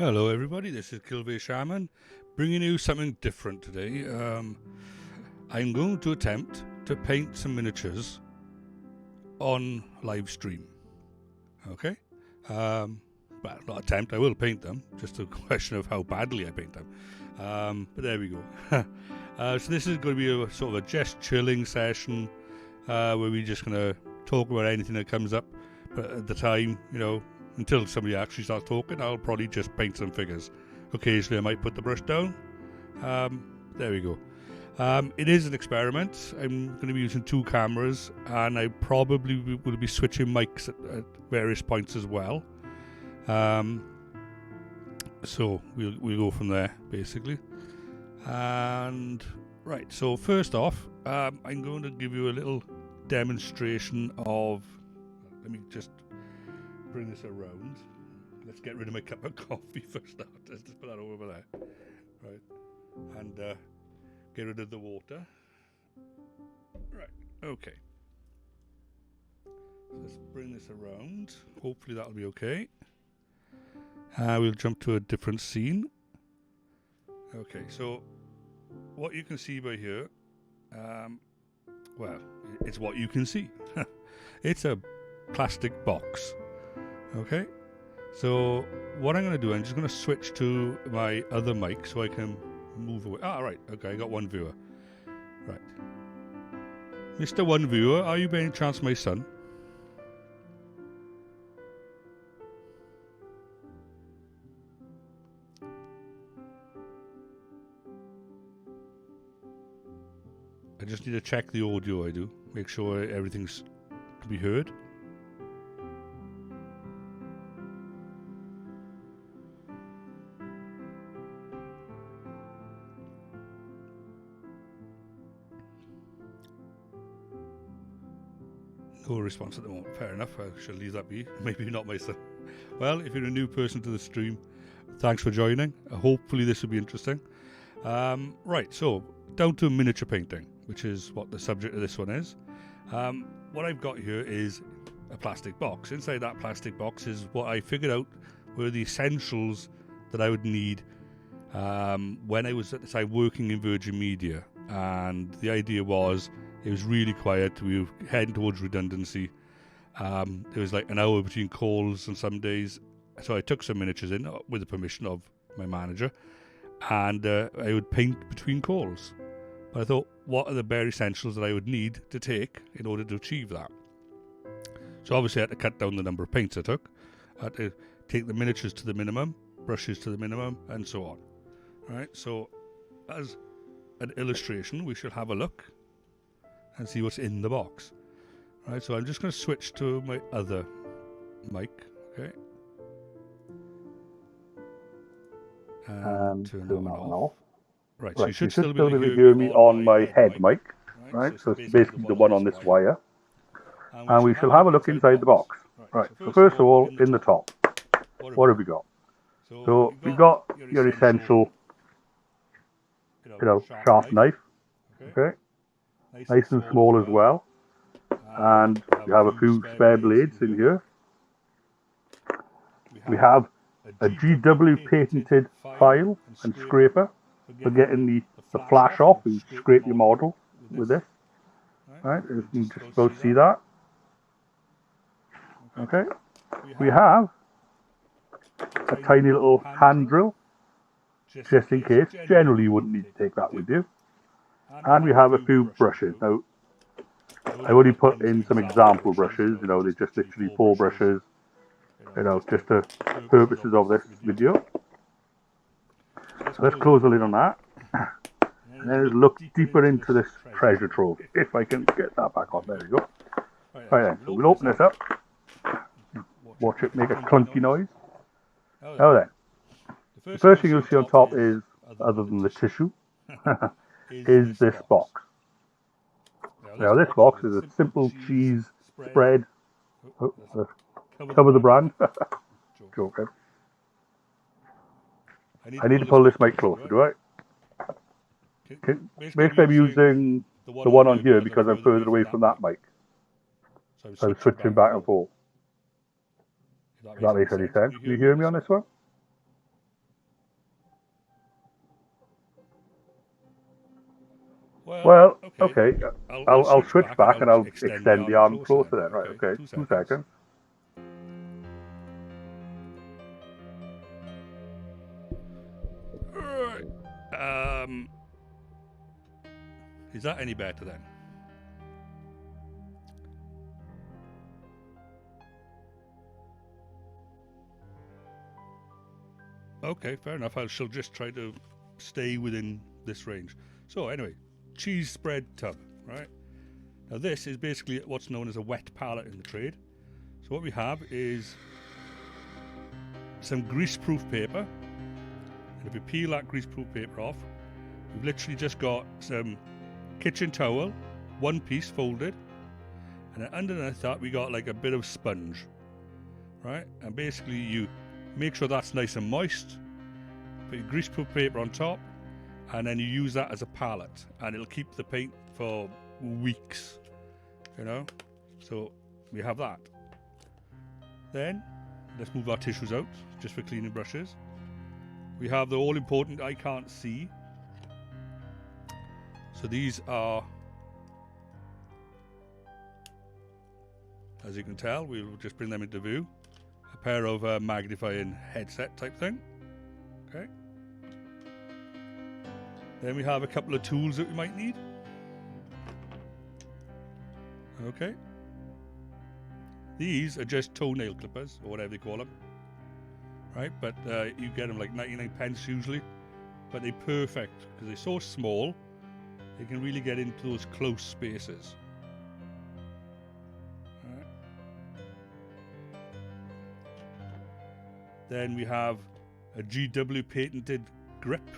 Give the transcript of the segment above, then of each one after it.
Hello everybody, this is Kilveyshaman, bringing you something different today. I'm going to attempt to paint some miniatures on live stream. Okay? Well, not attempt, I will paint them, just a question of how badly I paint them. But there we go. So this is going to be a sort of a just chilling session where we're just going to talk about anything that comes up. But at the time, until somebody actually starts talking, I'll probably just paint some figures. Occasionally I might put the brush down. There we go. It is an experiment. I'm going to be using two cameras, and I probably will be switching mics at various points as well. So we'll go from there, basically. And right, so first off, I'm going to give you a little demonstration of, let me just bring this around. Let's get rid of my cup of coffee for starters. Just put that over there. Right. And get rid of the water. Right. Okay. So let's bring this around. Hopefully that'll be okay. We'll jump to a different scene. Okay, so what you can see by here, well, it's what you can see. It's a plastic box. Okay, so what I'm going to do, I'm just going to switch to my other mic so I can move away. Right, okay, I got one viewer. Right. Mr. One Viewer, are you by any chance my son? I just need to check the audio, I do. Make sure everything's to be heard. No response at the moment. Fair enough. I shall leave that be. Maybe not my son. Well, if you're a new person to the stream, thanks for joining. Hopefully this will be interesting. Right, so down to miniature painting, which is what the subject of this one is. What I've got here is a plastic box. Inside that plastic box is what I figured out were the essentials that I would need when I was at the time working in Virgin Media. And the idea was, it was really quiet. We were heading towards redundancy. There was like an hour between calls on some days. So I took some miniatures in with the permission of my manager, and I would paint between calls. But I thought, what are the bare essentials that I would need to take in order to achieve that? So obviously I had to cut down the number of paints I took. I had to take the miniatures to the minimum, brushes to the minimum, and so on. Right, so as an illustration, we shall have a look and see what's in the box. Right, so I'm just going to switch to my other mic, okay? And turn that one off. Right, so you should still be able to hear me on my head mic. Right, so it's basically the one on this wire. And we shall have a look inside the box. Right, so first of all, in the top, what have we got? So we've got your essential, sharp knife, okay? Nice and small as well. And we have a few spare blades in here. We have a GW patented file and scraper for getting the flash off and scrape your model with this. Right, you can just about see that. Okay. We have a tiny little hand drill, just in case. Generally you wouldn't need to take that with you. And we have a few brushes. Now, I've only put in some example brushes, they're just literally 4 brushes, just for purposes of this video. So let's close the lid on that. And then let's look deeper into this treasure trove. If I can get that back on, there we go. Right then, so we'll open this up. Watch it make a clunky noise. Now then, the first thing you'll see on top is, other than the tissue, is this box. Now this box is a simple cheese spread. Cover the brand. Joking. I need to pull this mic closer, do I? Basically I'm using the one on here because I'm further away from that mic. So I'm switching back and forth. If that makes any sense. Can you hear me on this one? Well, Okay. okay. I'll I'll switch switch back and back I'll and I'll extend the extend the arm arm closer closer then. then. Right, Okay, okay. 2 2 seconds. seconds. Alright. Is that any better then? Okay, fair enough. I shall just try to stay within this range. So anyway, cheese spread tub, right? Now this is basically what's known as a wet pallet in the trade. So what we have is some grease-proof paper. And if we peel that grease-proof paper off, we've literally just got some kitchen towel, one piece folded, and then underneath that we got like a bit of sponge, right? And basically you make sure that's nice and moist, put your greaseproof paper on top, and then you use that as a palette, and it'll keep the paint for weeks, you know? So we have that. Then let's move our tissues out, just for cleaning brushes. We have the all-important I can't see. So these are, as you can tell, we'll just bring them into view. A pair of magnifying headset type thing. Okay. Then we have a couple of tools that we might need. Okay. These are just toenail clippers, or whatever they call them. Right, but you get them like 99 pence usually. But they're perfect, because they're so small, they can really get into those close spaces. Right. Then we have a GW patented grip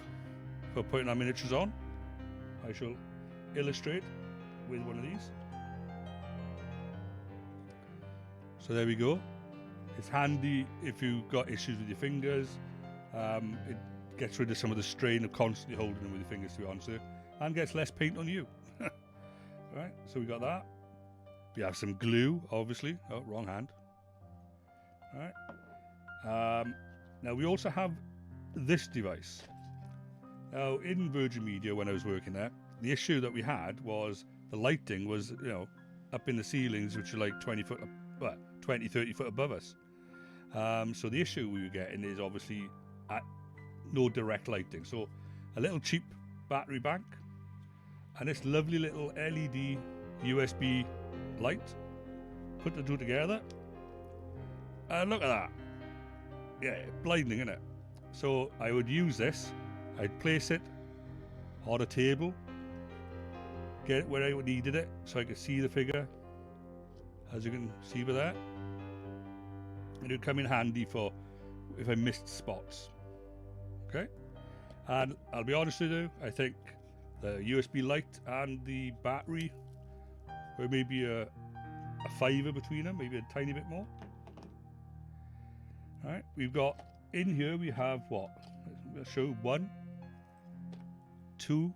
for putting our miniatures on. I shall illustrate with one of these. So there we go. It's handy if you've got issues with your fingers. It gets rid of some of the strain of constantly holding them with your fingers, to be honest with you, and gets less paint on you. Right, so we got that. We have some glue, obviously. Oh, wrong hand. All right. Now we also have this device. Now in Virgin Media, when I was working there, the issue that we had was the lighting was, you know, up in the ceilings, which are like 20, 30 foot above us. So the issue we were getting is obviously no direct lighting. So a little cheap battery bank and this lovely little LED USB light. Put the two together. And look at that. Yeah, blinding, isn't it? So I would use this. I'd place it on a table. Get it where I needed it so I could see the figure. As you can see with that. And it would come in handy for if I missed spots. Okay? And I'll be honest with you, I think the USB light and the battery were maybe a fiver between them, maybe a tiny bit more. Alright, we've got in here we have what? I'll show 1, 2,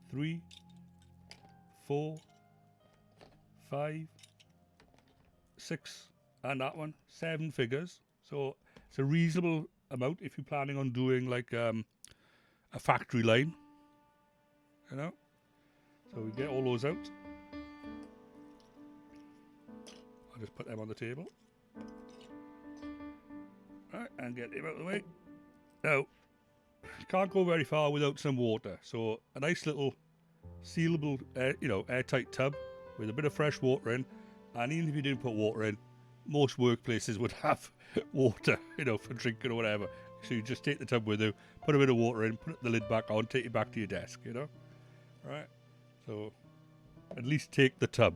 3, 4, 5, 6, and that one, 7 figures. So it's a reasonable amount if you're planning on doing like a factory line, you know. So we get all those out. I'll just put them on the table. Right, and get them out of the way. Now, can't go very far without some water. So a nice little sealable, airtight tub with a bit of fresh water in. And even if you didn't put water in, most workplaces would have water, for drinking or whatever. So you just take the tub with you, put a bit of water in, put the lid back on, take it back to your desk, Right? So at least take the tub,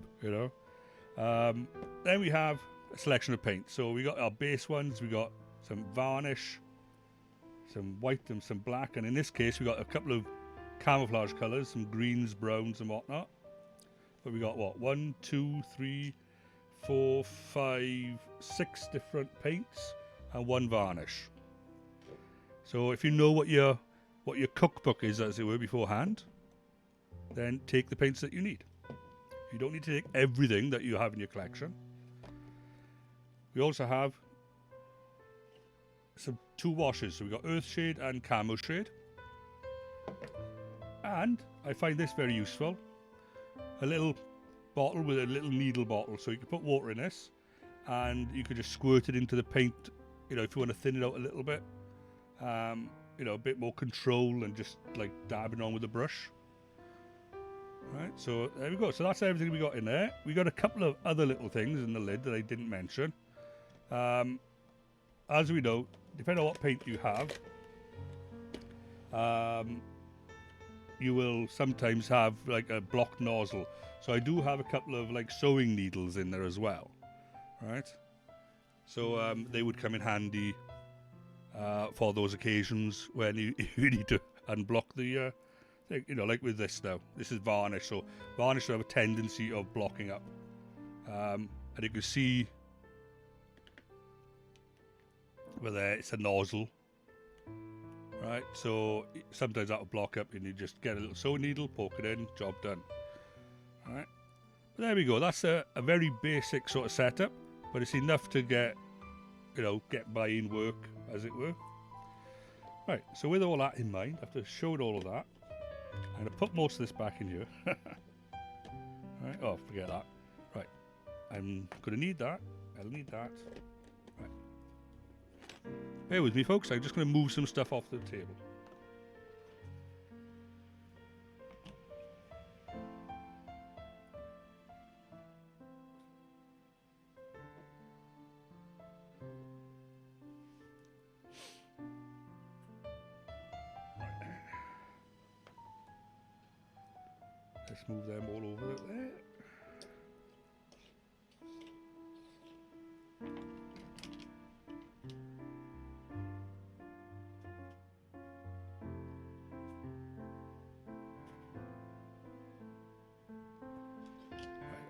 Then we have a selection of paints. So we got our base ones, we got some varnish, some white and some black, and in this case we got a couple of camouflage colours, some greens, browns and whatnot. But we got what? 1, 2, 3, 4, 5, 6 different paints and 1 varnish. So if you know what your cookbook is, as it were, beforehand, then take the paints that you need. You don't need to take everything that you have in your collection. We also have some 2 washes. So we've got Earthshade and Camo Shade. And I find this very useful. A little bottle with a little needle bottle, so you can put water in this and you could just squirt it into the paint, you know, if you want to thin it out a little bit. You know, a bit more control and just like dabbing on with a brush. Right, so there we go. So that's everything we got in there. We got a couple of other little things in the lid that I didn't mention. As we know, depending on what paint you have, you will sometimes have like a blocked nozzle. So I do have a couple of like sewing needles in there as well. Right, so they would come in handy for those occasions when you need to unblock the thing. You know, like with this now. This is varnish, so varnish will have a tendency of blocking up. And you can see where there it's a nozzle. Right, so sometimes that will block up and you just get a little sewing needle, poke it in, job done. Alright, but there we go. That's a very basic sort of setup, but it's enough to get, you know, get by in work, as it were. Right, so with all that in mind, after showing all of that, I'm going to put most of this back in here. Right, oh, forget that. Right, I'm going to need that. I'll need that. Right. Bear with me, folks. I'm just going to move some stuff off the table. Let's move them all over there.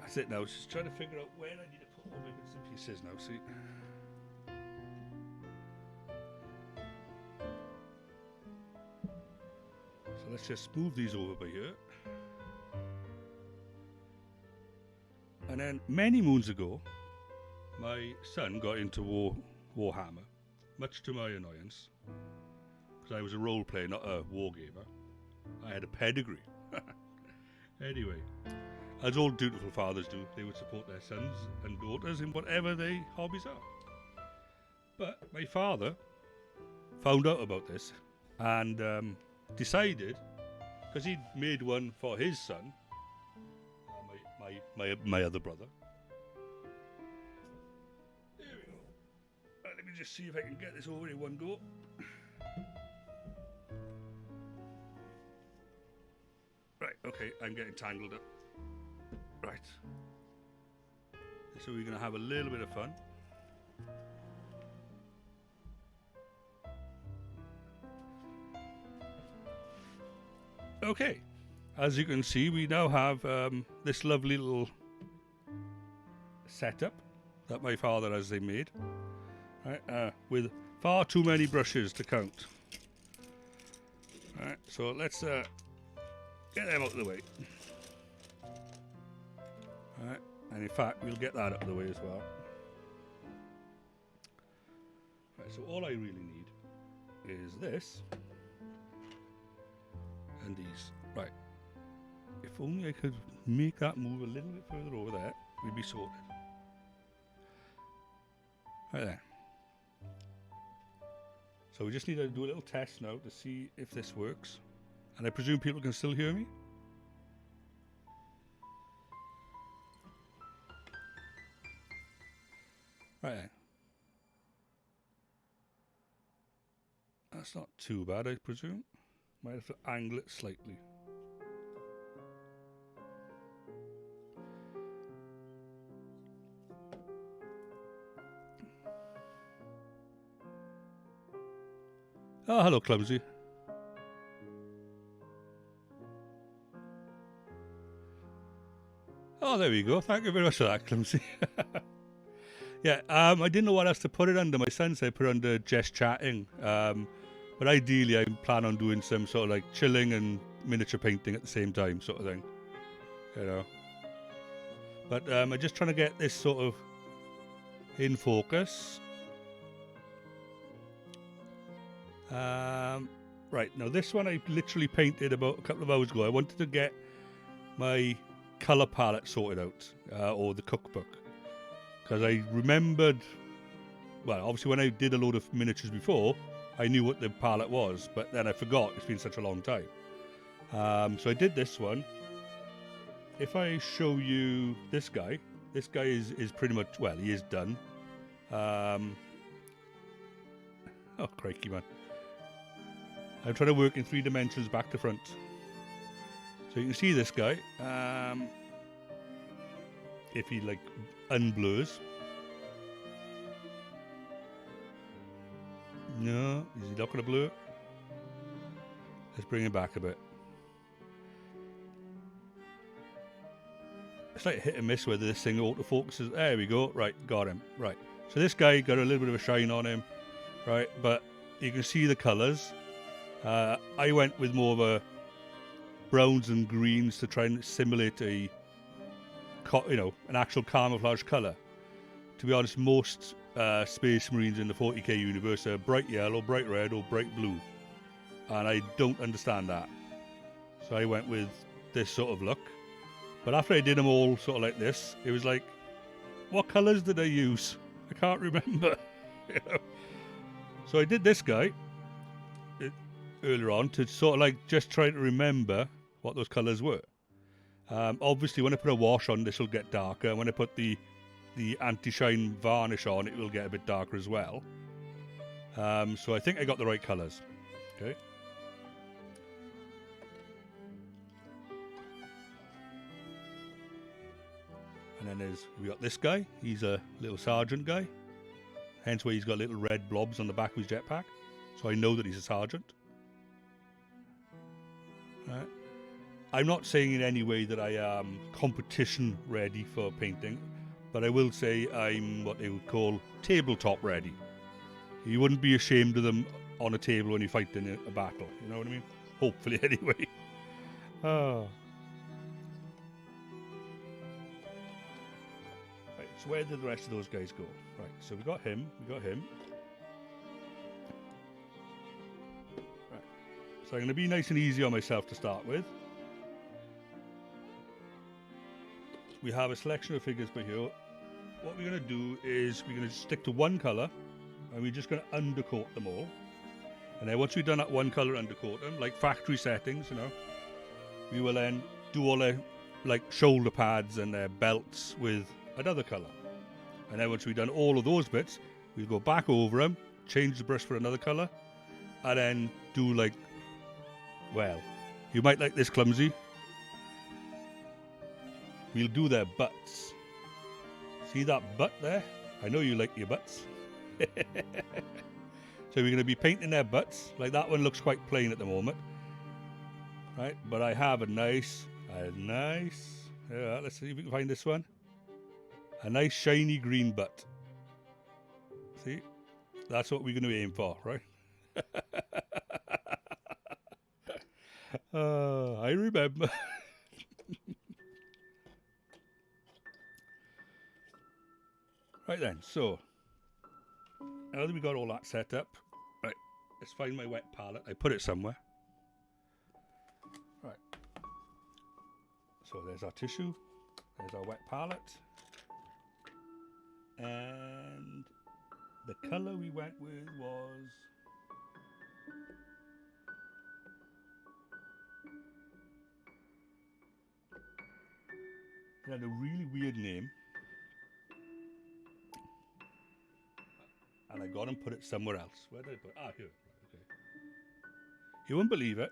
That's it now. Just trying to figure out where I need to put all my bits and pieces now. See. So let's just move these over by here. And then many moons ago, my son got into Warhammer, much to my annoyance, because I was a role player, not a wargamer. I had a pedigree. Anyway, as all dutiful fathers do, they would support their sons and daughters in whatever their hobbies are. But my father found out about this and decided, because he'd made one for his son, my other brother. There we go. Let me just see if I can get this over in one go. Right, okay, I'm getting tangled up. Right. So we're going to have a little bit of fun. Okay. As you can see, we now have this lovely little setup that my father has made, right, with far too many brushes to count. Right, so let's get them out of the way. Right, and in fact, we'll get that out of the way as well. Right, so all I really need is this and these. Right. If only I could make that move a little bit further over there, we'd be sorted. Right there. So we just need to do a little test now to see if this works. And I presume people can still hear me? Right there. That's not too bad, I presume. Might have to angle it slightly. Oh, hello, Clumsy. Oh, there we go. Thank you very much for that, Clumsy. Yeah, I didn't know what else to put it under. My son said put it under just chatting. But ideally, I plan on doing some sort of like chilling and miniature painting at the same time, sort of thing. You know. But I'm just trying to get this sort of in focus. Right, now this one I literally painted about a couple of hours ago. I wanted to get my colour palette sorted out, or the cookbook. Because I remembered, well, obviously when I did a load of miniatures before, I knew what the palette was, but then I forgot. It's been such a long time. So I did this one. If I show you this guy is pretty much, well, he is done. Oh, crikey, man. I'm trying to work in 3 dimensions back to front. So you can see this guy. If he, like, unblurs. No, is he not going to blur? Let's bring him back a bit. It's like hit and miss whether this thing autofocuses. There we go. Right, got him. Right. So this guy got a little bit of a shine on him. Right, but you can see the colours. I went with more of a browns and greens to try and simulate a, an actual camouflage colour. To be honest, most Space Marines in the 40k universe are bright yellow, bright red, or bright blue, and I don't understand that. So I went with this sort of look. But after I did them all sort of like this, it was like, what colours did I use? I can't remember. So I did this guy earlier on to sort of like just try to remember what those colours were. Obviously, when I put a wash on, this will get darker. And when I put the anti-shine varnish on, it will get a bit darker as well. So I think I got the right colours. Okay. And then we got this guy. He's a little sergeant guy. Hence why he's got little red blobs on the back of his jetpack. So I know that he's a sergeant. Right. I'm not saying in any way that I am competition ready for painting, but I will say I'm what they would call tabletop ready. You wouldn't be ashamed of them on a table when you fight in a battle. You know what I mean? Hopefully, anyway. Oh. Right, so where did the rest of those guys go? Right, so we got him. Right, so I'm going to be nice and easy on myself to start with. We have a selection of figures by here. What we're going to do is we're going to stick to one colour, and we're just going to undercoat them all. And then once we've done that one colour, undercoat them, like factory settings, we will then do all their like shoulder pads and their belts with another colour. And then once we've done all of those bits, we'll go back over them, change the brush for another colour, and then do like, well, you might like this clumsy. We'll do their butts. See that butt there? I know you like your butts. So we're going to be painting their butts. Like that one looks quite plain at the moment. Right, but I have a nice, yeah, let's see if we can find this one. A nice shiny green butt. See? That's what we're going to aim for, right? I remember. Right then, so now that we got all that set up, right, let's find my wet palette. I put it somewhere. Right. So there's our tissue, there's our wet palette, and the colour we went with was it had a really weird name. And I got him put it somewhere else. Where did I put it? Ah, here. Okay. You wouldn't believe it.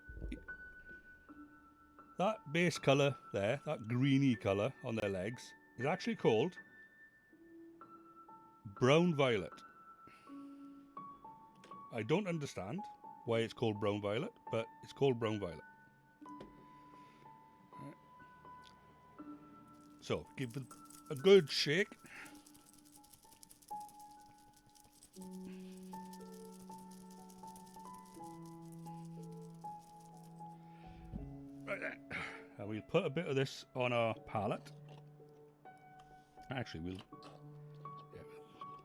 That base colour there, that greeny colour on their legs, is actually called brown violet. I don't understand why it's called brown violet, but it's called brown violet. Right. So, give it a good shake. Right then. And we'll put a bit of this on our palette. Actually, we'll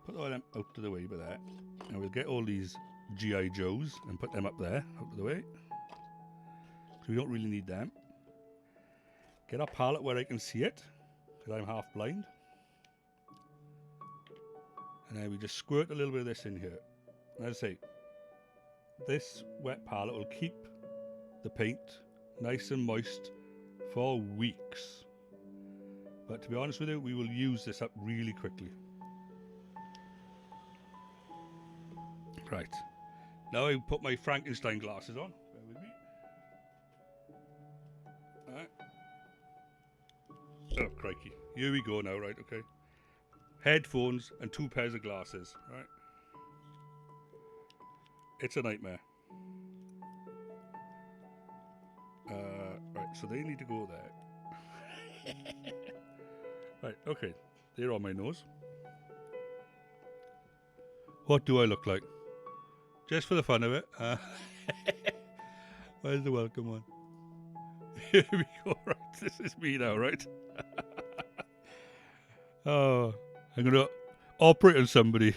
put all them out of the way by that. And we'll get all these G.I. Joes and put them up there, out of the way. So we don't really need them. Get our palette where I can see it, because I'm half blind. And then we just squirt a little bit of this in here. And as I say, this wet palette will keep the paint nice and moist for weeks. But to be honest with you, we will use this up really quickly. Right. Now I put my Frankenstein glasses on. Bear with me. Alright. Oh, crikey. Here we go now, right, okay. Headphones and 2 pairs of glasses, right? It's a nightmare. Right, so they need to go there. Right, okay. They're on my nose. What do I look like? Just for the fun of it. Where's the welcome one? Here we go, right. This is me now, right? Oh, I'm going to operate on somebody.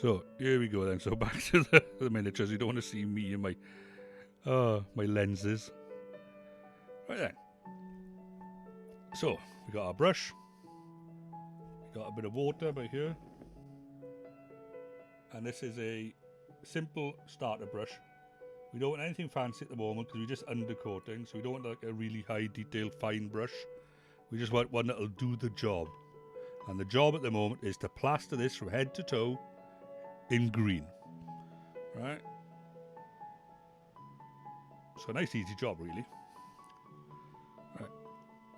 So, here we go then. So back to the miniatures. You don't want to see me and my lenses. Right then. So, we got our brush. We got a bit of water by here. And this is a simple starter brush. We don't want anything fancy at the moment because we're just undercoating. So we don't want like a really high detail fine brush. We just want one that'll do the job. And the job at the moment is to plaster this from head to toe in green. Right? So a nice easy job really. Right.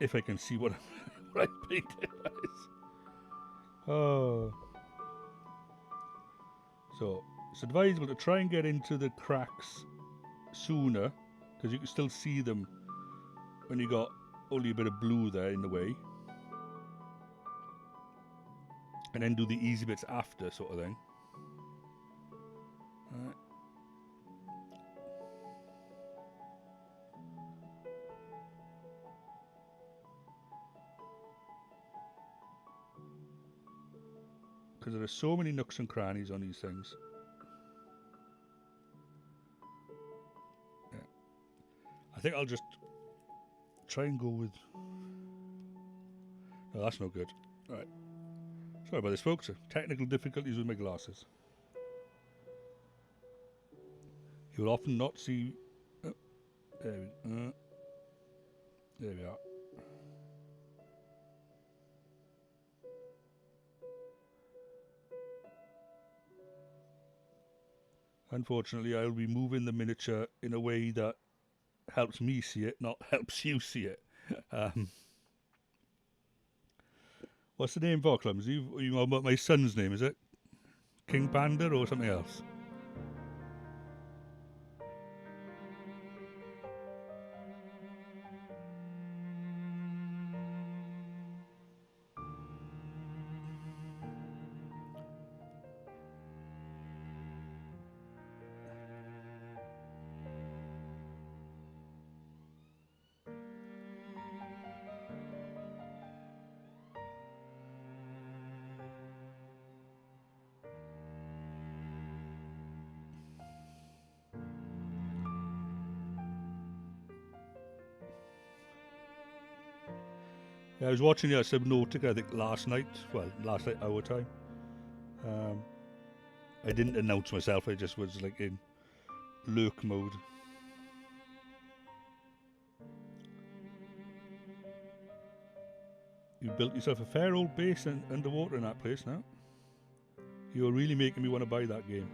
If I can see what I painted. Oh. So it's advisable to try and get into the cracks sooner because you can still see them when you got only a bit of blue there in the way. And then do the easy bits after, sort of thing. Alright. Because there are so many nooks and crannies on these things. Yeah. I think I'll just try and go with... No, that's no good. Right. Sorry about this, folks. Technical difficulties with my glasses. You will often not see... Oh, there we are. Unfortunately, I'll be moving the miniature in a way that helps me see it, not helps you see it. What's the name for Clumsy? You know about my son's name, is it? King Panda or something else? Yeah, I was watching Subnautica, I think, last night. Well, last night, our time. I didn't announce myself, I just was like in lurk mode. You built yourself a fair old base underwater in that place now. You're really making me want to buy that game.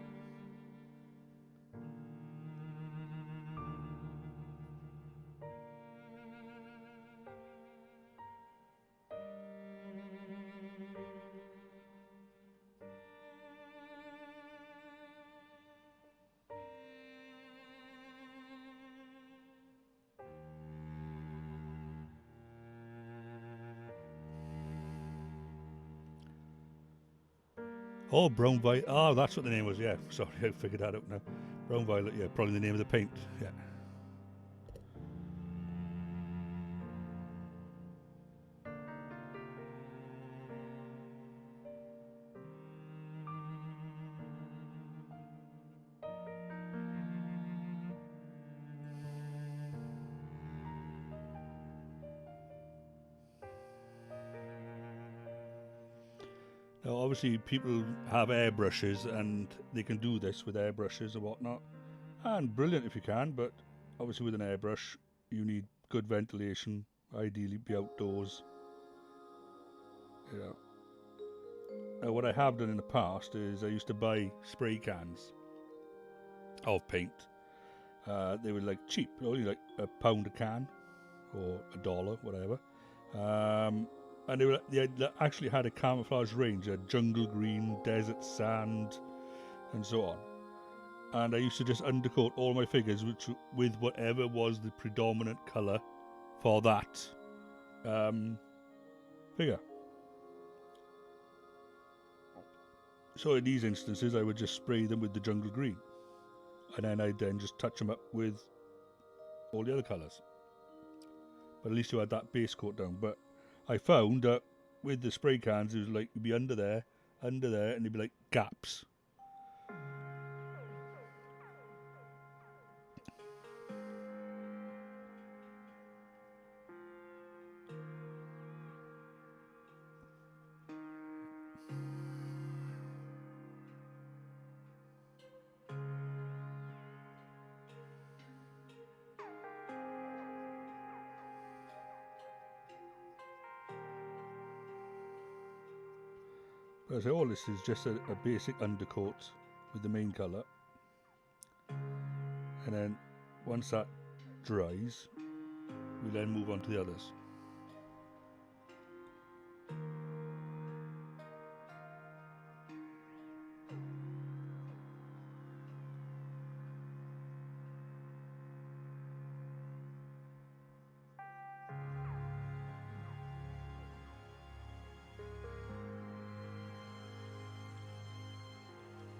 Oh, Brown Violet. Oh, that's what the name was, yeah. Sorry, I figured that out now. Brown Violet, yeah, probably the name of the paint, yeah. Now, obviously, people have airbrushes and they can do this with airbrushes and whatnot. And brilliant if you can, but obviously with an airbrush, you need good ventilation, ideally be outdoors. Now, what I have done in the past is I used to buy spray cans of paint. They were like cheap, only like £1 a can or $1, whatever. And they actually had a camouflage range, jungle green, desert sand, and so on. And I used to just undercoat all my figures with whatever was the predominant colour for that figure. So in these instances, I would just spray them with the jungle green, and then I'd just touch them up with all the other colours. But at least you had that base coat down. But I found that with the spray cans, it was like you'd be under there, and there'd be like gaps. But I say all this is just a basic undercoat with the main colour, and then once that dries, we then move on to the others.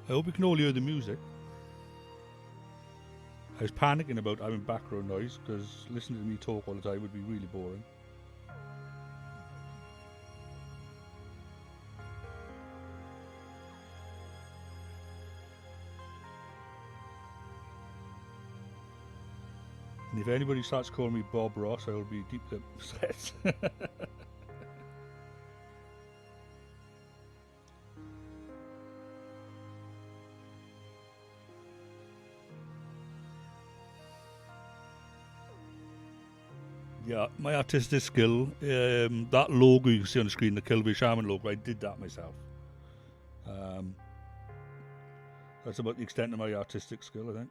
I hope you can all hear the music. I was panicking about having background noise because listening to me talk all the time would be really boring. And if anybody starts calling me Bob Ross, I will be deeply upset. Yeah, my artistic skill, that logo you can see on the screen, the Kilveyshaman logo, I did that myself. That's about the extent of my artistic skill, I think.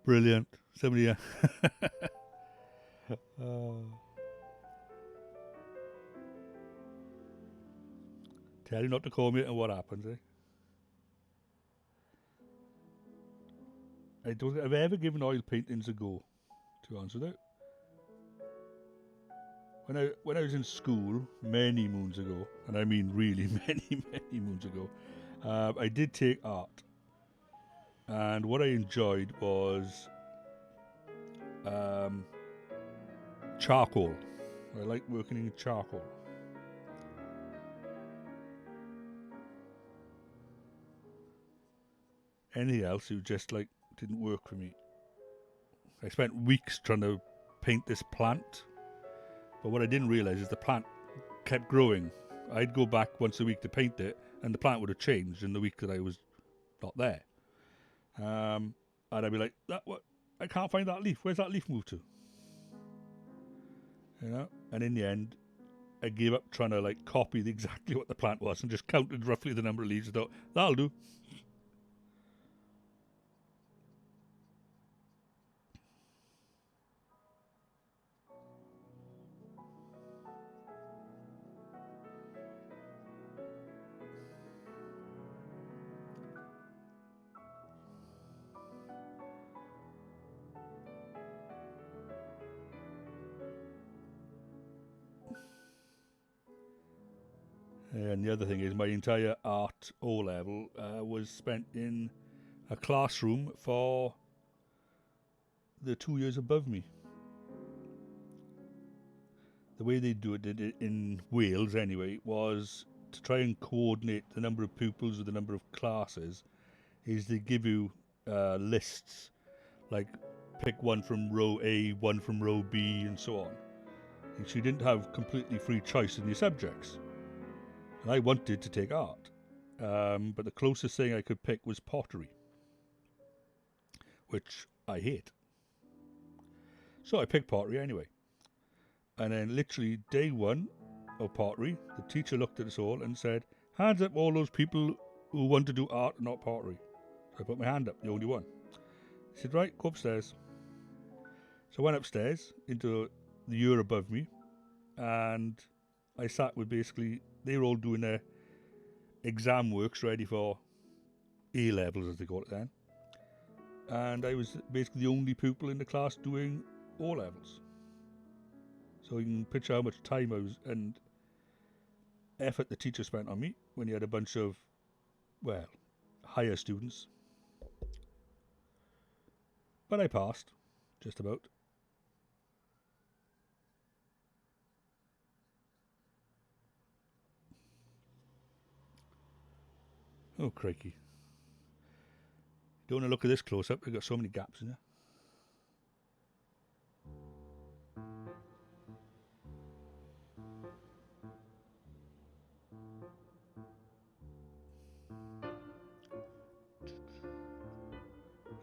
Brilliant. Somebody. Tell you not to call me and what happens, eh? I don't think I've ever given oil paintings a go, to be honest with you. When I was in school many moons ago, and I mean really many moons ago, I did take art, and what I enjoyed was charcoal. I like working in charcoal. Anything else, it just like didn't work for me. I spent weeks trying to paint this plant, but what I didn't realise is the plant kept growing. I'd go back once a week to paint it, and the plant would have changed in the week that I was not there. And I'd be like, what? I can't find that leaf. Where's that leaf moved to? You know. And in the end, I gave up trying to like copy exactly what the plant was, and just counted roughly the number of leaves. I thought that'll do. And the other thing is my entire art O-level was spent in a classroom for the 2 years above me. The way they do it in Wales anyway was to try and coordinate the number of pupils with the number of classes, is they give you lists, like pick one from row A, one from row B, and so on. And so you didn't have completely free choice in your subjects. And I wanted to take art, but the closest thing I could pick was pottery, which I hate. So I picked pottery anyway. And then literally day one of pottery, the teacher looked at us all and said, hands up all those people who want to do art and not pottery. So I put my hand up, the only one. He said, right, go upstairs. So I went upstairs into the year above me, and I sat with basically, they were all doing their exam works ready for A levels, as they call it then. And I was basically the only pupil in the class doing O levels. So you can picture how much time I was and effort the teacher spent on me when he had a bunch of, well, higher students. But I passed, just about. Oh, crikey. Don't want to look at this close up, we've got so many gaps in there.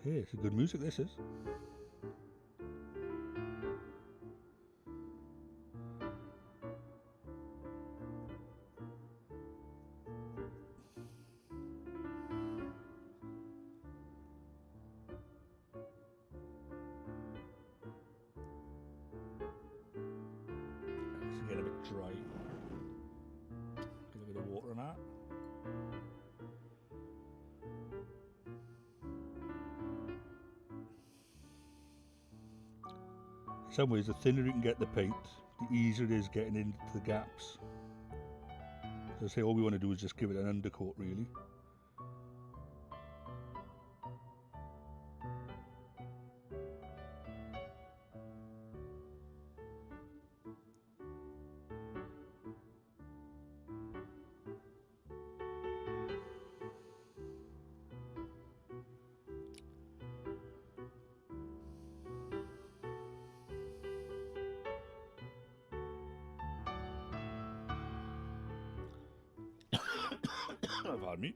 Hey, it's good music, this is. It's getting a bit dry. Get a bit of water on that. In some ways, the thinner you can get the paint, the easier it is getting into the gaps. So I say all we want to do is just give it an undercoat, really. Pardon me.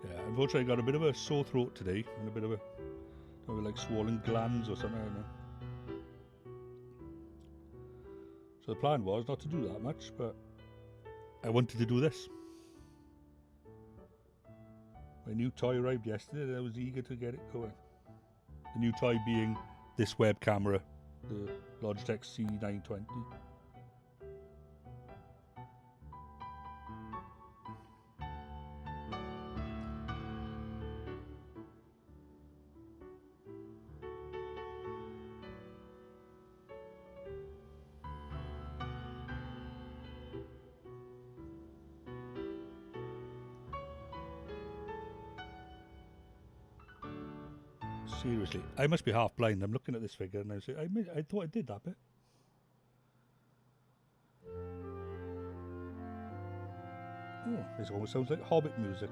Yeah, unfortunately I got a bit of a sore throat today and a bit of like swollen glands or something, I don't know. So the plan was not to do that much, but I wanted to do this. My new toy arrived yesterday and I was eager to get it going. The new toy being this web camera, the Logitech C920. Seriously, I must be half blind. I'm looking at this figure and I say, I thought I did that bit. Oh, this almost sounds like Hobbit music.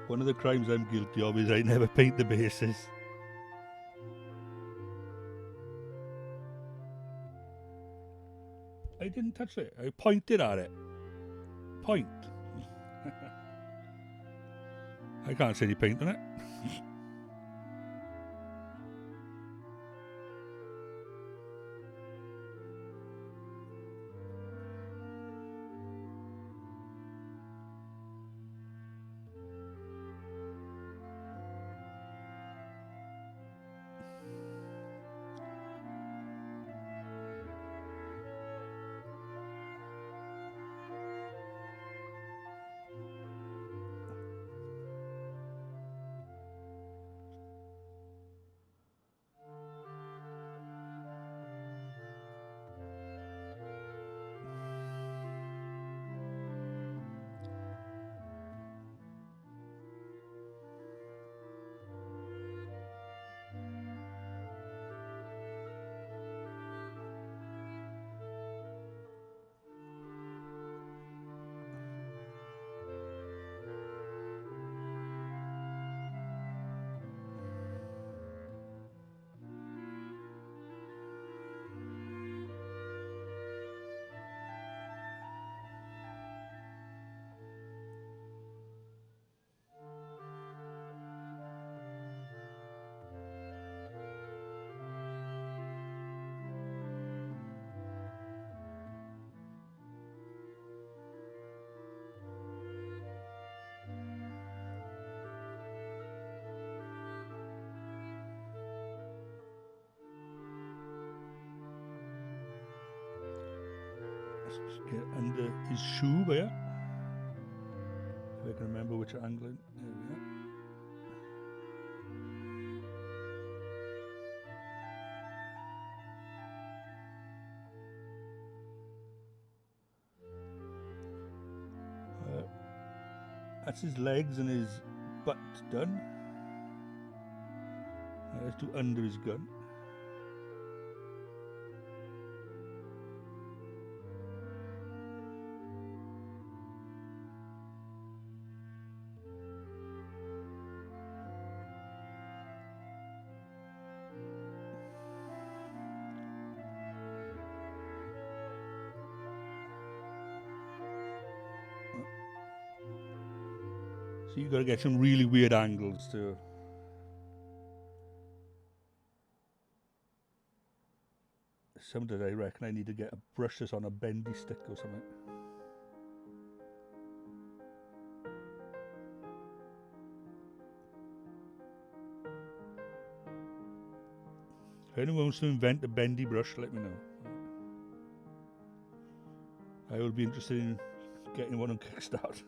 One of the crimes I'm guilty of is I never paint the bases. I didn't touch it. I pointed at it. Point. I can't see any paint on it. get under his shoe there. If I can remember which angle. There we are. That's his legs and his butt done. Let's do under his gun. So you've got to get some really weird angles to. Someday I reckon I need to get a brush this on a bendy stick or something. If anyone wants to invent a bendy brush, let me know. I will be interested in getting one on Kickstarter.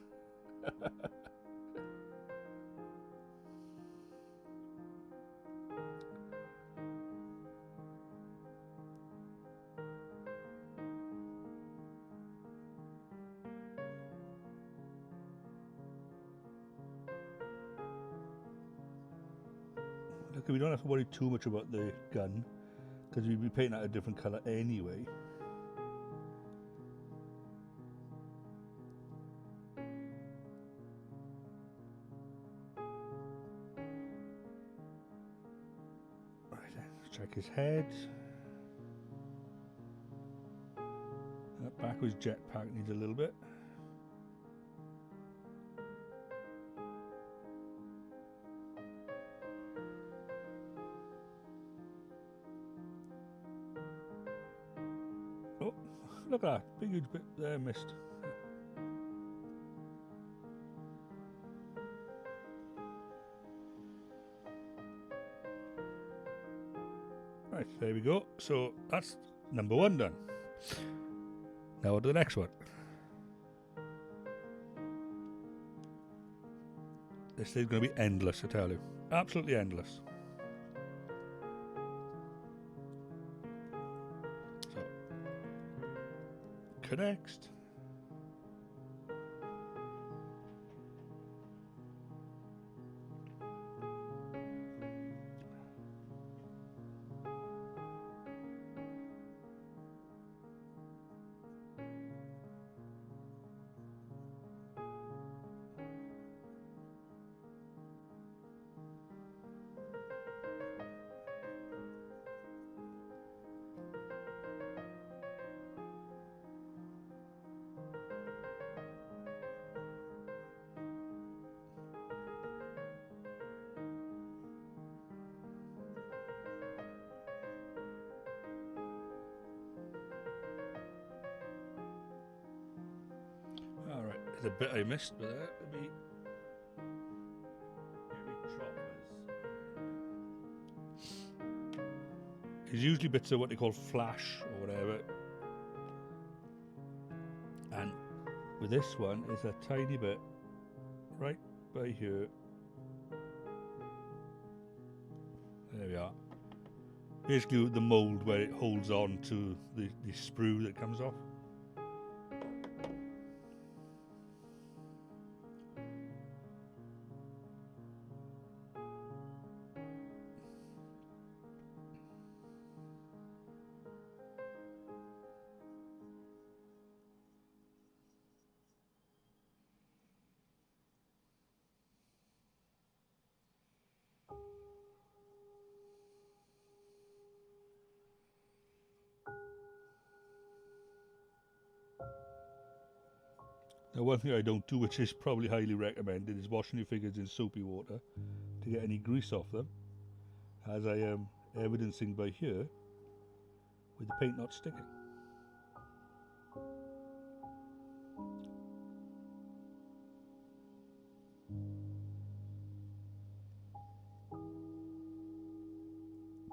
Look, we don't have to worry too much about the gun because we'll be painting that a different colour anyway. Right then, let's check his head. That back of his jetpack needs a little bit. Oh, look at that, big huge bit there missed. Right, there we go. So that's number one done. Now on to the next one. This is going to be endless, I tell you. Absolutely endless. So, connect. Alright, there's a bit I missed, but let me There's usually bits of what they call flash or whatever. And with this one, it's a tiny bit right by here. There we are. Basically the mould where it holds on to the sprue that comes off. Now, one thing I don't do, which is probably highly recommended, is washing your figures in soapy water to get any grease off them, as I am evidencing by here, with the paint not sticking.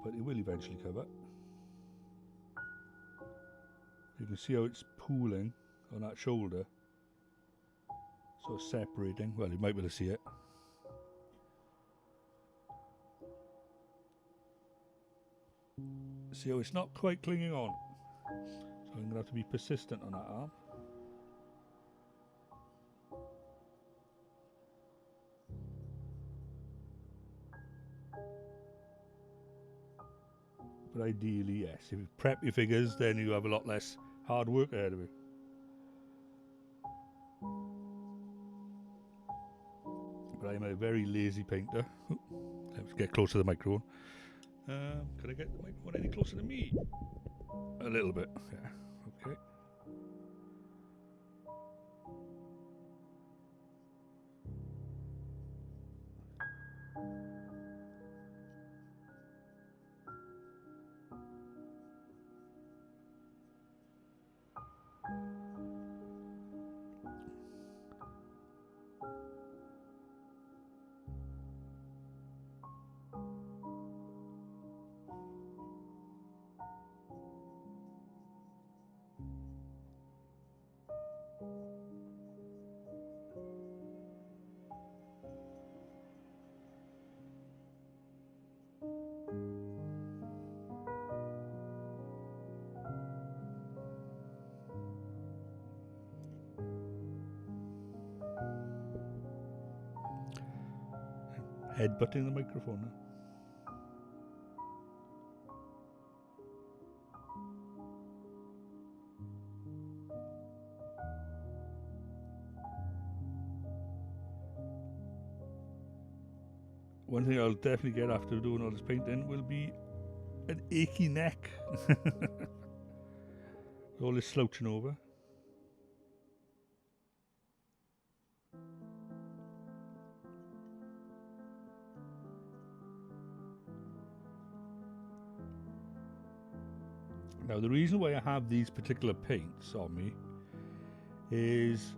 But it will eventually cover. You can see how it's pooling on that shoulder, sort of separating. Well, you might be able to see it. See how it's not quite clinging on, so I'm going to have to be persistent on that arm. But ideally, yes, if you prep your figures, then you have a lot less hard work ahead of you. But I'm a very lazy painter. Let's get close to the microphone. Can I get the microphone any closer to me? A little bit, yeah, okay. Headbutting the microphone now. One thing I'll definitely get after doing all this painting will be an achy neck. All this slouching over. Now, the reason why I have these particular paints on me is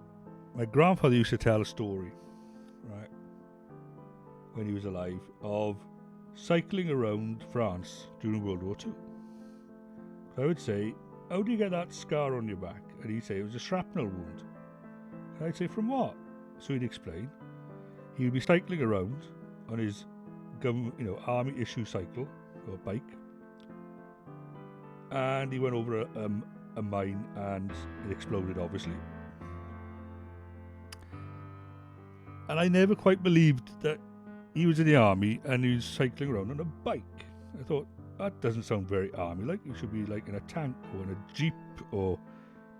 my grandfather used to tell a story, right, when he was alive, of cycling around France during World War II. I would say, how do you get that scar on your back? And he'd say it was a shrapnel wound. And I'd say, from what? So he'd explain. He would be cycling around on his army issue cycle or bike, and he went over a mine and it exploded, obviously. And I never quite believed that he was in the army and he was cycling around on a bike. I thought, that doesn't sound very army-like. You should be like in a tank or in a jeep or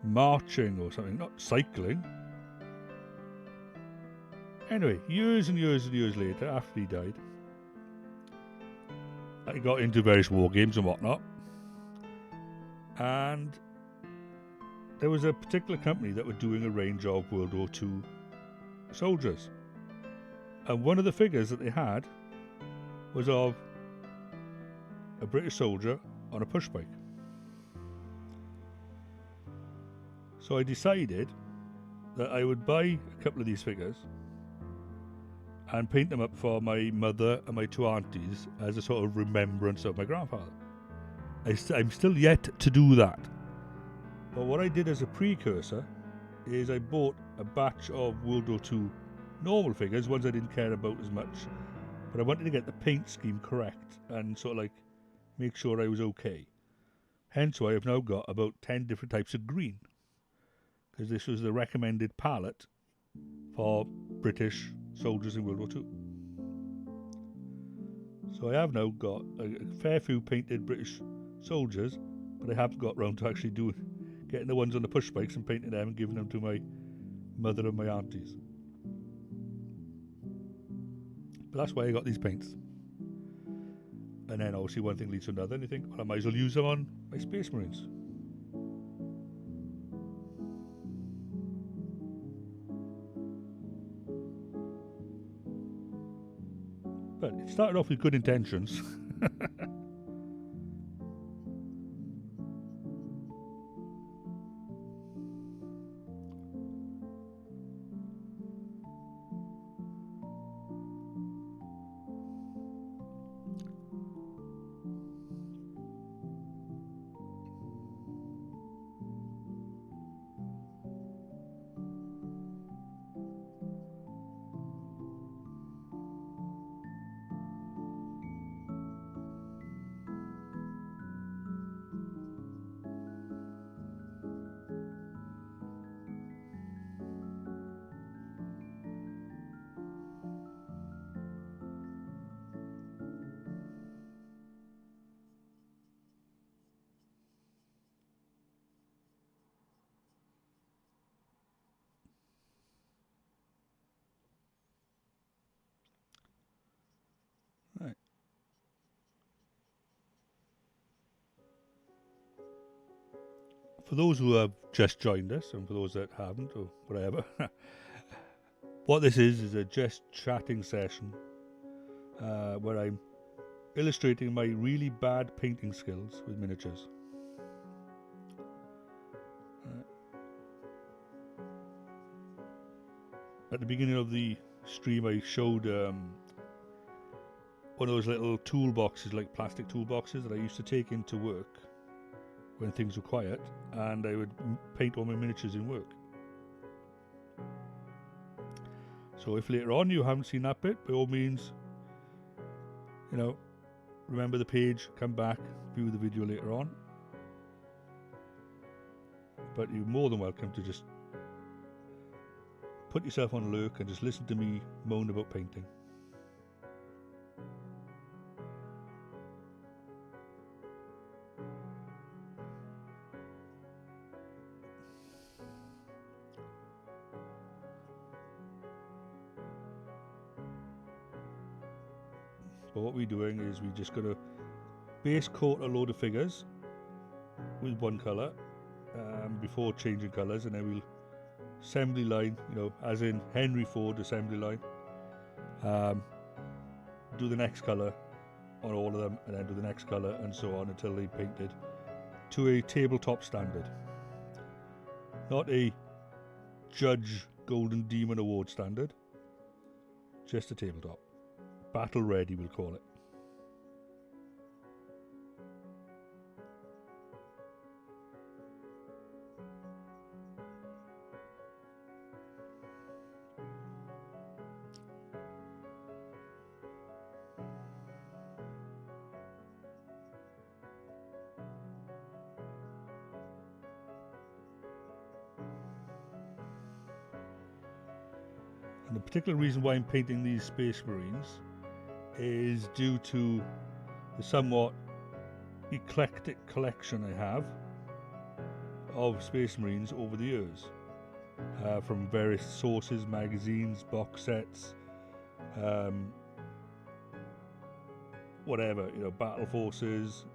marching or something, not cycling. Anyway, years and years and years later, after he died, I got into various war games and whatnot. And there was a particular company that were doing a range of World War II soldiers. And one of the figures that they had was of a British soldier on a push bike. So I decided that I would buy a couple of these figures and paint them up for my mother and my two aunties as a sort of remembrance of my grandfather. I'm still yet to do that. But what I did as a precursor is I bought a batch of World War II normal figures, ones I didn't care about as much, but I wanted to get the paint scheme correct and sort of like make sure I was okay. Hence why I've now got about 10 different types of green, because this was the recommended palette for British soldiers in World War II. So I have now got a fair few painted British soldiers, but I haven't got round to actually getting the ones on the push bikes and painting them and giving them to my mother and my aunties. But that's why I got these paints. And then obviously one thing leads to another, and you think, well, I might as well use them on my Space Marines. But it started off with good intentions. for those who have just joined us, and for those that haven't, or whatever, what this is a just chatting session where I'm illustrating my really bad painting skills with miniatures. At the beginning of the stream, I showed one of those little toolboxes, like plastic toolboxes, that I used to take into work when things were quiet, and I would paint all my miniatures in work. So if later on you haven't seen that bit, by all means, remember the page, come back, view the video later on. But you're more than welcome to just put yourself on lurk and just listen to me moan about painting. But what we're doing is we're just going to base coat a load of figures with one colour before changing colours, and then we'll assembly line, as in Henry Ford assembly line, do the next colour on all of them, and then do the next colour, and so on until they're painted to a tabletop standard. Not a Judge Golden Demon Award standard, just a tabletop. Battle ready, we'll call it. And the particular reason why I'm painting these Space Marines is due to the somewhat eclectic collection I have of Space Marines over the years, from various sources, magazines, box sets, whatever, battle forces,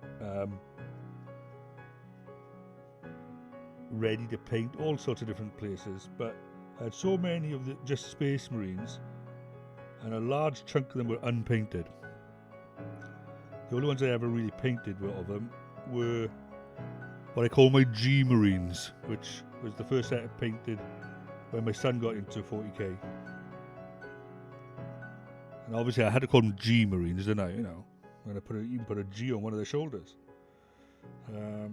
ready to paint, all sorts of different places. But I had so many of the just Space Marines, and a large chunk of them were unpainted. The only ones I ever really painted of them were what I call my G Marines, which was the first set I painted when my son got into 40k. And obviously I had to call them G Marines, didn't I? When I even put a G on one of their shoulders. But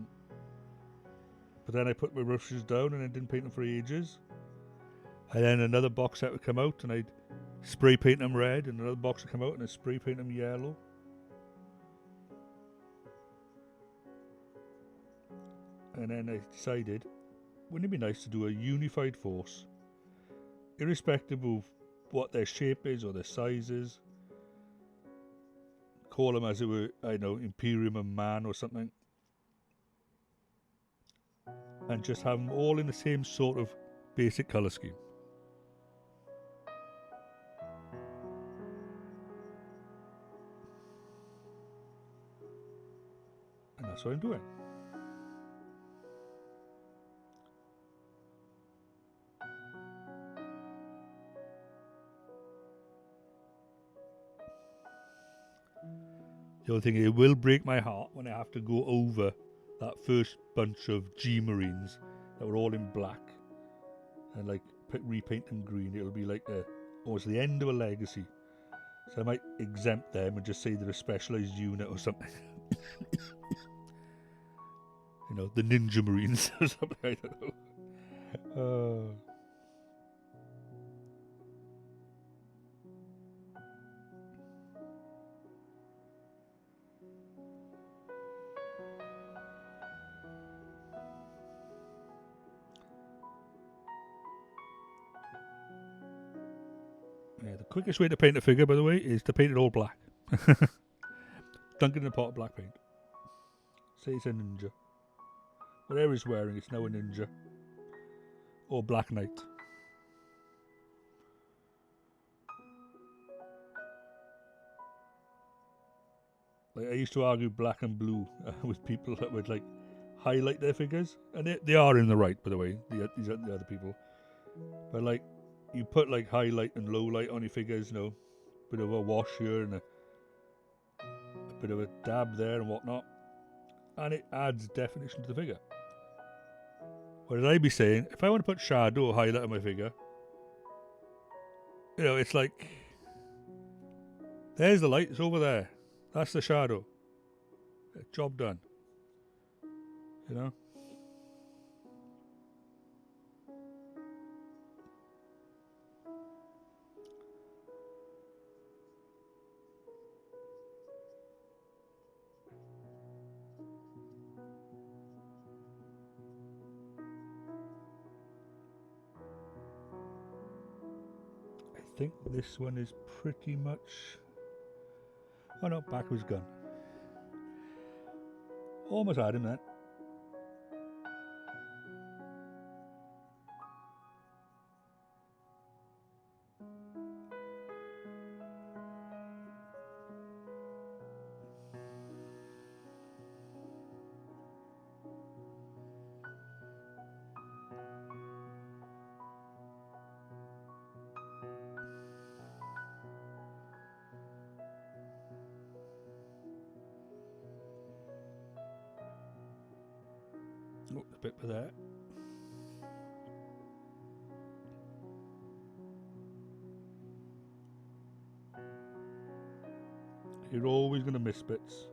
then I put my brushes down and I didn't paint them for ages. And then another box set would come out and I'd spray paint them red, and another box would come out and I'd spray paint them yellow. And then I decided, wouldn't it be nice to do a unified force, irrespective of what their shape is or their size is? Call them as it were, Imperium and Man or something. And just have them all in the same sort of basic colour scheme. And that's what I'm doing. The only thing, it will break my heart when I have to go over that first bunch of G Marines that were all in black and repaint them green. It'll be like almost the end of a legacy. So I might exempt them and just say they're a specialised unit or something. The Ninja Marines or something, I don't know. Yeah, the quickest way to paint a figure, by the way, is to paint it all black. Dunk it in a pot of black paint. Say it's a ninja. Whatever he's wearing, it's now a ninja. Or Black Knight. I used to argue black and blue with people that would highlight their figures, and they are in the right, by the way. These are the other people, but like you put like highlight and low light on your figures, you know, bit of a wash here and a bit of a dab there and whatnot, and it adds definition to the figure. Whereas I'd be saying, if I want to put shadow or highlight on my figure, you know, it's like, there's the light, it's over there. That's the shadow. Job done. You know? I think this one is pretty much... Oh no, backwards gun. Almost had him then. Oh, a bit for that. You're always going to miss bits,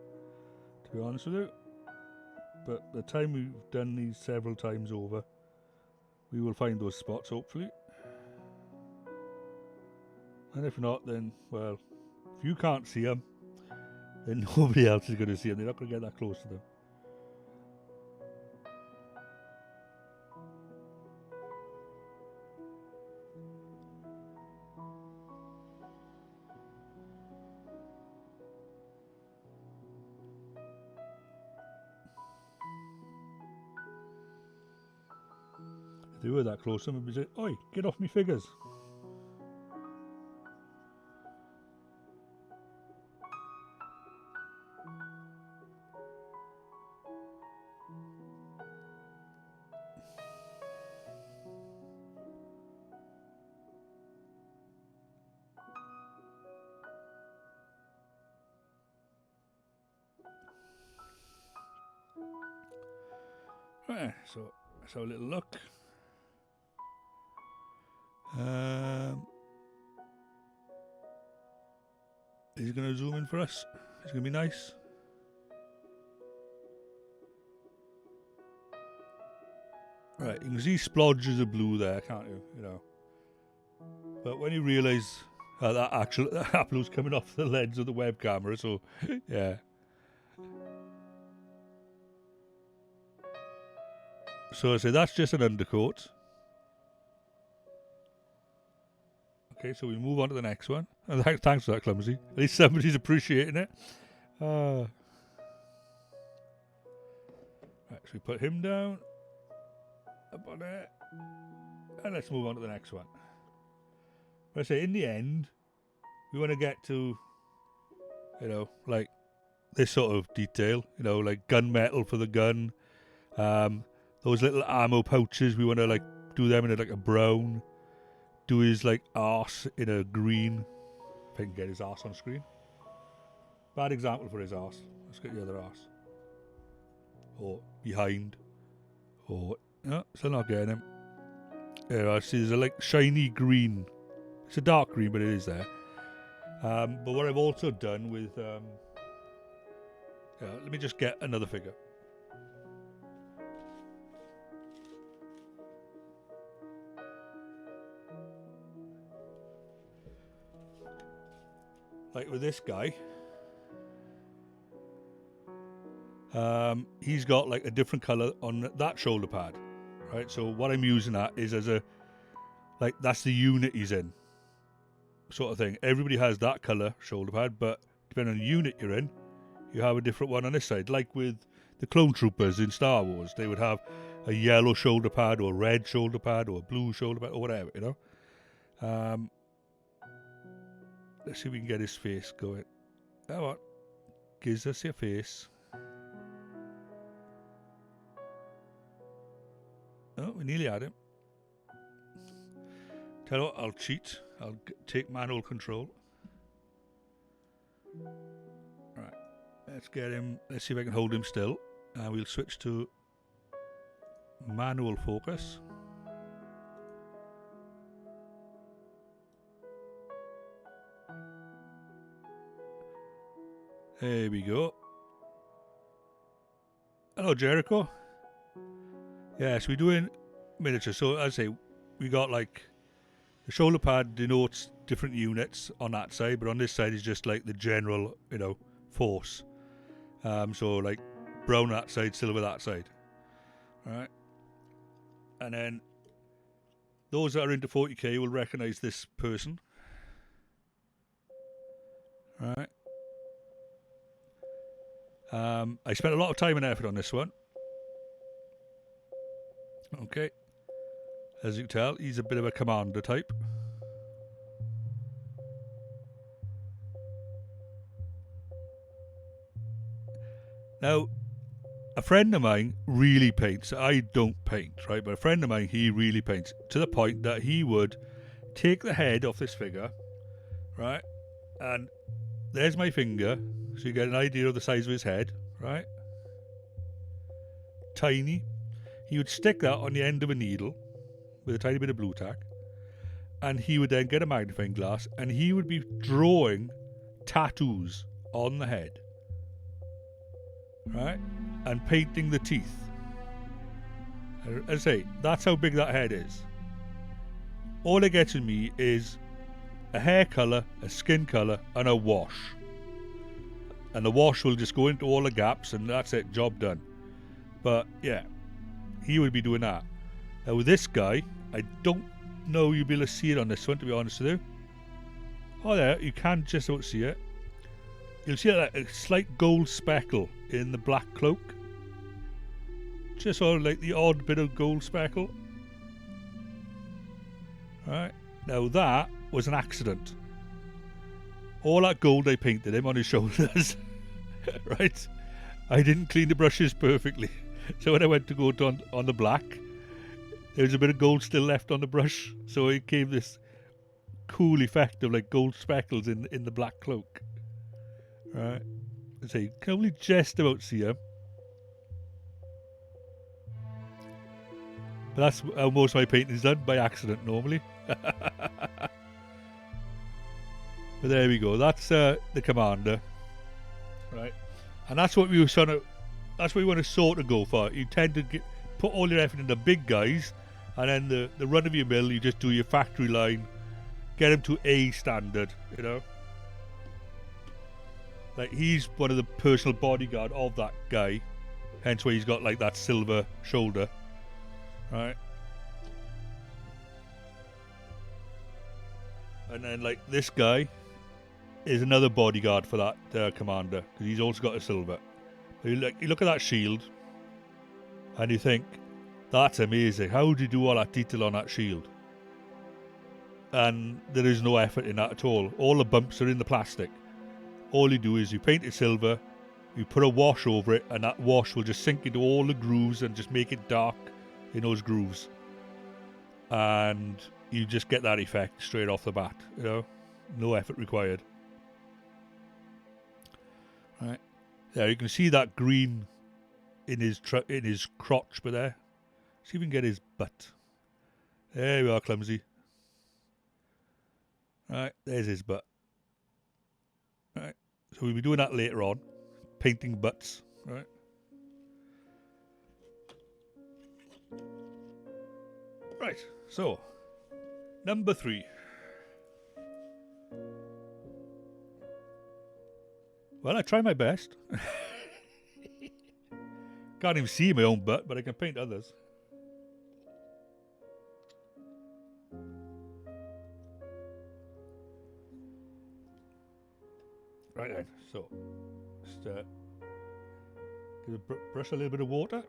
to be honest with you. But the time we've done these several times over, we will find those spots, hopefully. And if not, then, well, if you can't see them, then nobody else is going to see them. They're not going to get that close to them. If they were that close, someone would say, "Oi, get off me figures." Right, so let's have a little look. He's going to zoom in for us. It's going to be nice. Right, you can see splodges of blue there, can't you? You know. But when you realise that blue's coming off the lens of the web camera, so yeah. So I say that's just an undercoat. Okay, so we move on to the next one. And thanks for that, Clumsy. At least somebody's appreciating it. Right, so we put him down. Up on it. And let's move on to the next one. I say, in the end, we want to get to, you know, like this sort of detail. You know, like gunmetal for the gun. Those little ammo pouches, we want to like do them in like a brown. Do his like arse in a green. If I can get his arse on screen. Bad example for his arse. Let's get the other arse. Or behind. Or no, still not getting him. Yeah, I see there's a like shiny green. It's a dark green, but it is there. But what I've also done with let me just get another figure. Like with this guy, he's got like a different colour on that shoulder pad, right? So what I'm using that is as a, like that's the unit he's in, sort of thing. Everybody has that colour shoulder pad, but depending on the unit you're in, you have a different one on this side. Like with the clone troopers in Star Wars, they would have a yellow shoulder pad or a red shoulder pad or a blue shoulder pad or whatever, you know. Let's see if we can get his face going. Come on. Gives us your face. we nearly had him. Tell you what, I'll cheat. I'll take manual control. Right, let's get him. Let's see if I can hold him still. And we'll switch to manual focus. There we go. Hello, Jericho. Yes, we're doing miniature. So as I say, we got like the shoulder pad denotes different units on that side, but on this side is just like the general, you know, force. So like brown that side, silver that side. All right. And then those that are into 40k will recognize this person. All right. I spent a lot of time and effort on this one. Okay. As you can tell, he's a bit of a commander type. Now, a friend of mine really paints. I don't paint, right? But a friend of mine, he really paints to the point that he would take the head off this figure, right? And there's my finger, so you get an idea of the size of his head, right? Tiny. He would stick that on the end of a needle with a tiny bit of blue tack, and he would then get a magnifying glass and he would be drawing tattoos on the head, right? And painting the teeth. As I say, that's how big that head is. All it gets in me is a hair colour, a skin colour, and a wash. And the wash will just go into all the gaps, and that's it, job done. But yeah, he would be doing that. Now with this guy, I don't know you'll be able to see it on this one, to be honest with you. Oh, there, you can just about see it. You'll see that a slight gold speckle in the black cloak. Just sort of like the odd bit of gold speckle. Right, now that was an accident. All that gold I painted him on his shoulders. Right, I didn't clean the brushes perfectly, so when I went to go on the black, there was a bit of gold still left on the brush, so it gave this cool effect of like gold speckles in the black cloak. Right, so you can only just about see him. But that's how most of my painting is done, by accident normally. But there we go. That's the commander, right? And that's what we were sort of. That's what we want to sort of go for. You tend to put all your effort into big guys, and then the run of your mill, you just do your factory line, get them to A standard. You know, like he's one of the personal bodyguard of that guy, hence why he's got like that silver shoulder, right? And then like this guy is another bodyguard for that commander, because he's also got a silver. You look at that shield and you think, that's amazing. How do you do all that detail on that shield? And there is no effort in that at all. All the bumps are in the plastic. All you do is you paint it silver, you put a wash over it, and that wash will just sink into all the grooves and just make it dark in those grooves. And you just get that effect straight off the bat, you know? No effort required. Right. There, you can see that green in his crotch, but there. See if we can get his butt. There we are, clumsy. Right, there's his butt. Right, so we'll be doing that later on. Painting butts, right? Right, so, number 3. Well, I try my best. Can't even see my own butt, but I can paint others. Right then, so just give the brush a little bit of water,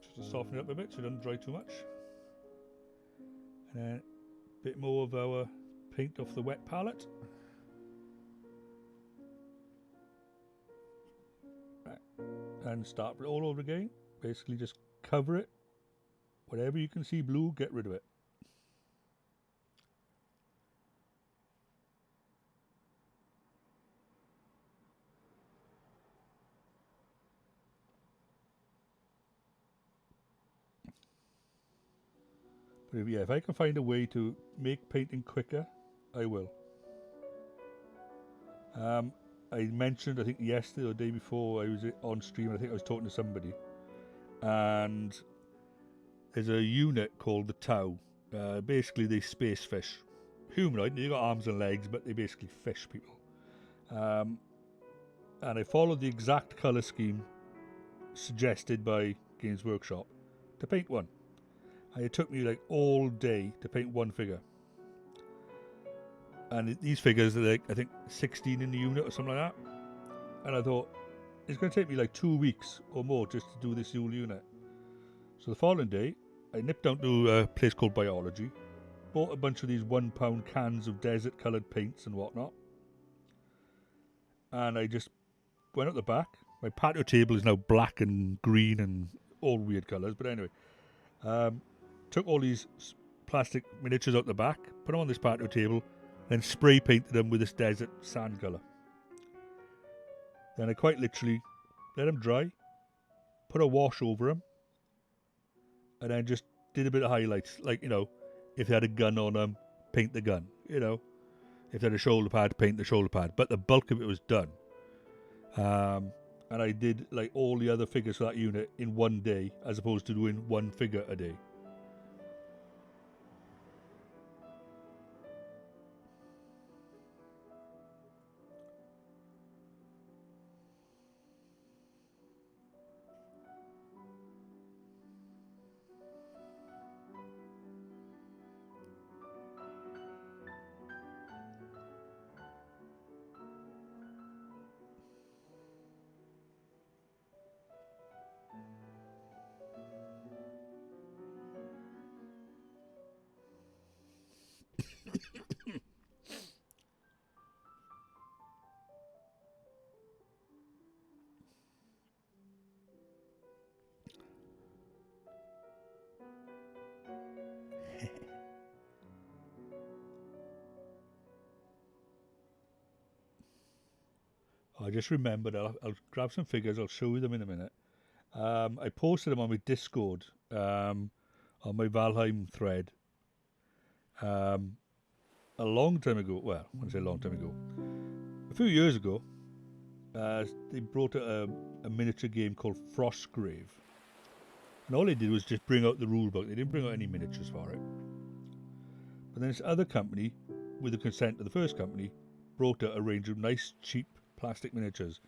just to soften it up a bit so it doesn't dry too much. And then a bit more of our paint off the wet palette. Right. And start it all over again. Basically just cover it Whatever you can see blue, get rid of it. But if I can find a way to make painting quicker, I will. I mentioned, I think yesterday or the day before, I was on stream, I think I was talking to somebody, and there's a unit called the Tau. Basically, they space fish. Humanoid, they've got arms and legs, but they basically fish people. And I followed the exact colour scheme suggested by Games Workshop to paint one. And it took me like all day to paint one figure. And these figures are like, I think 16 in the unit or something like that. And I thought, it's going to take me like 2 weeks or more just to do this whole unit. So the following day, I nipped down to a place called Biology, bought a bunch of these £1 cans of desert coloured paints and whatnot. And I just went up the back. My patio table is now black and green and all weird colours. But anyway, took all these plastic miniatures out the back, put them on this patio table, then spray painted them with this desert sand colour. Then I quite literally let them dry, put a wash over them, and then just did a bit of highlights. Like, you know, if they had a gun on them, paint the gun. You know, if they had a shoulder pad, paint the shoulder pad. But the bulk of it was done. And I did like all the other figures for that unit in one day, as opposed to doing one figure a day. I just remembered, I'll grab some figures, I'll show you them in a minute. I posted them on my Discord, on my Valheim thread, a long time ago. Well, when I say a long time ago, a few years ago, they brought a miniature game called Frostgrave. And all they did was just bring out the rulebook. They didn't bring out any miniatures for it. But then this other company, with the consent of the first company, brought out a range of nice, cheap plastic miniatures.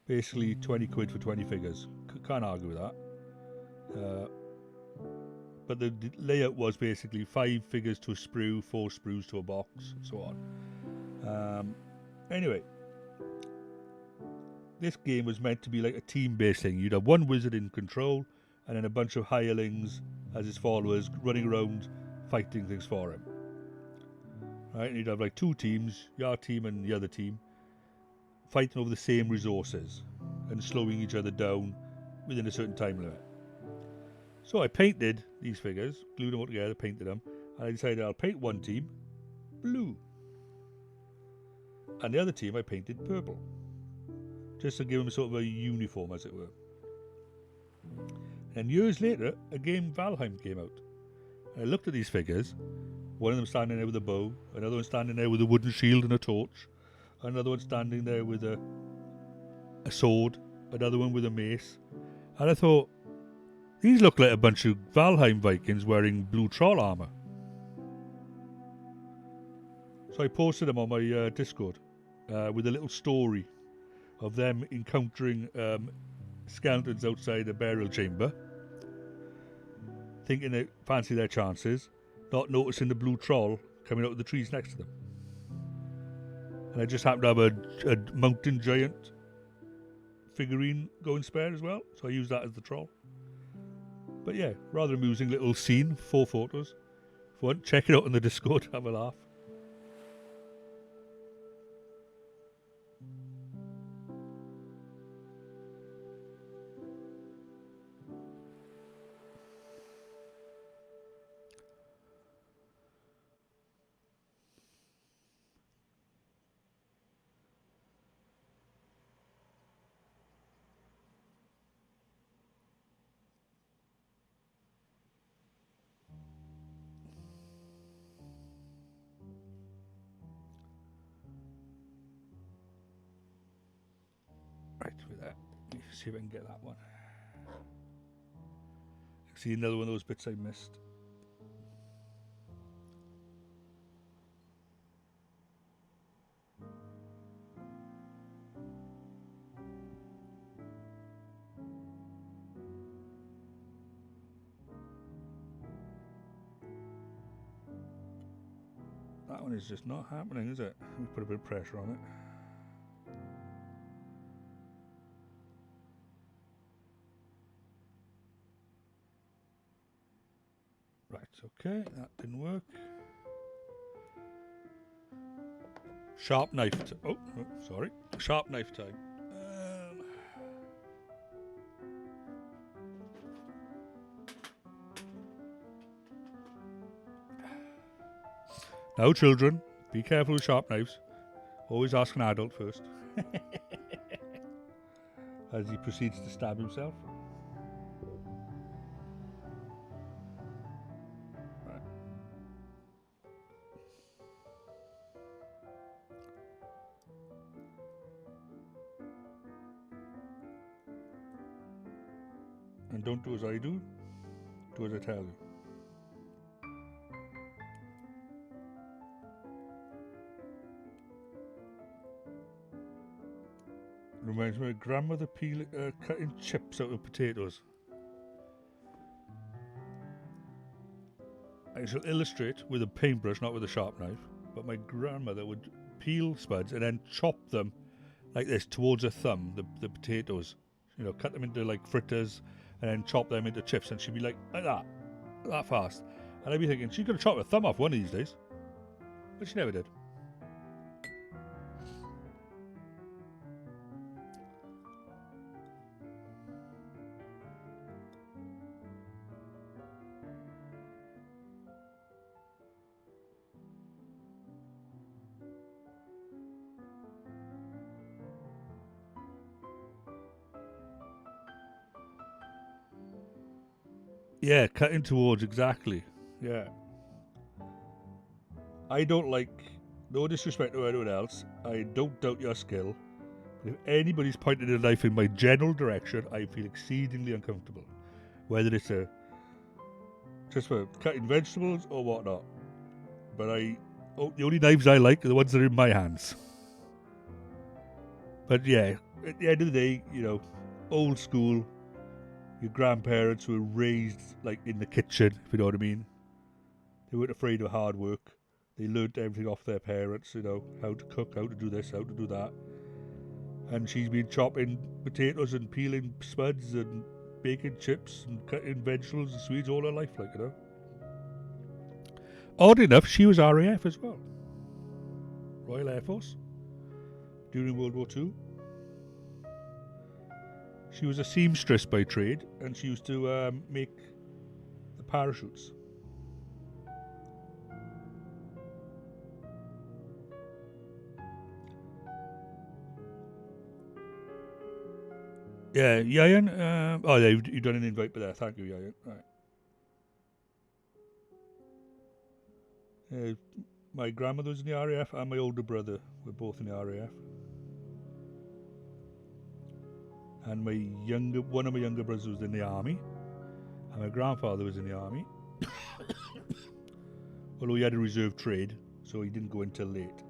Basically 20 quid for 20 figures. Can't argue with that. But the layout was basically 5 figures to a sprue, 4 sprues to a box, so on. Anyway, this game was meant to be like a team-based thing. You'd have one wizard in control, and then a bunch of hirelings as his followers running around fighting things for him. Right, and you'd have like 2 teams, your team and the other team, fighting over the same resources and slowing each other down within a certain time limit. So I painted these figures, glued them all together, painted them, and I decided I'll paint one team blue, and the other team I painted purple, just to give them sort of a uniform, as it were. And years later, a game Valheim came out. And I looked at these figures, one of them standing there with a bow, another one standing there with a wooden shield and a torch, another one standing there with a sword, another one with a mace. And I thought, these look like a bunch of Valheim Vikings wearing blue troll armour. So I posted them on my Discord with a little story of them encountering skeletons outside a burial chamber, thinking they fancy their chances, not noticing the blue troll coming out of the trees next to them. And I just happened to have a mountain giant figurine going spare as well, so I used that as the troll. But yeah, rather amusing little scene, 4 photos. If you want, check it out on the Discord, have a laugh. Right, with that. Let me see if I can get that one. See another one of those bits I missed. That one is just not happening, is it? Let me put a bit of pressure on it. Right, okay, that didn't work. Sharp knife time. Oh, sorry. Sharp knife time. Now, children, be careful with sharp knives. Always ask an adult first. As he proceeds to stab himself. Right. And don't do as I do. Do as I tell you. Reminds me of grandmother cutting chips out of potatoes. I shall illustrate with a paintbrush, not with a sharp knife, but my grandmother would peel spuds and then chop them like this towards her thumb, the potatoes. You know, cut them into like fritters and then chop them into chips, and she'd be like that fast. And I'd be thinking, she's going to chop her thumb off one of these days. But she never did. Yeah, cutting towards, exactly. Yeah. I don't like, no disrespect to anyone else, I don't doubt your skill, but if anybody's pointed a knife in my general direction, I feel exceedingly uncomfortable. Whether it's just for cutting vegetables or whatnot. But the only knives I like are the ones that are in my hands. But yeah, at the end of the day, you know, old school, your grandparents were raised like in the kitchen, if you know what I mean. They weren't afraid of hard work. They learnt everything off their parents, you know, how to cook, how to do this, how to do that. And she's been chopping potatoes and peeling spuds and baking chips and cutting vegetables and sweets all her life, like, you know. Odd enough, she was RAF as well. Royal Air Force. During World War II. She was a seamstress by trade, and she used to make the parachutes. Yeah, Yayan. Oh, yeah, you've done an invite by there. Thank you, Yayan. Right. My grandmother was in the RAF, and my older brother were both in the RAF. And one of my younger brothers was in the army, and my grandfather was in the army. Although he had a reserve trade, so he didn't go until late.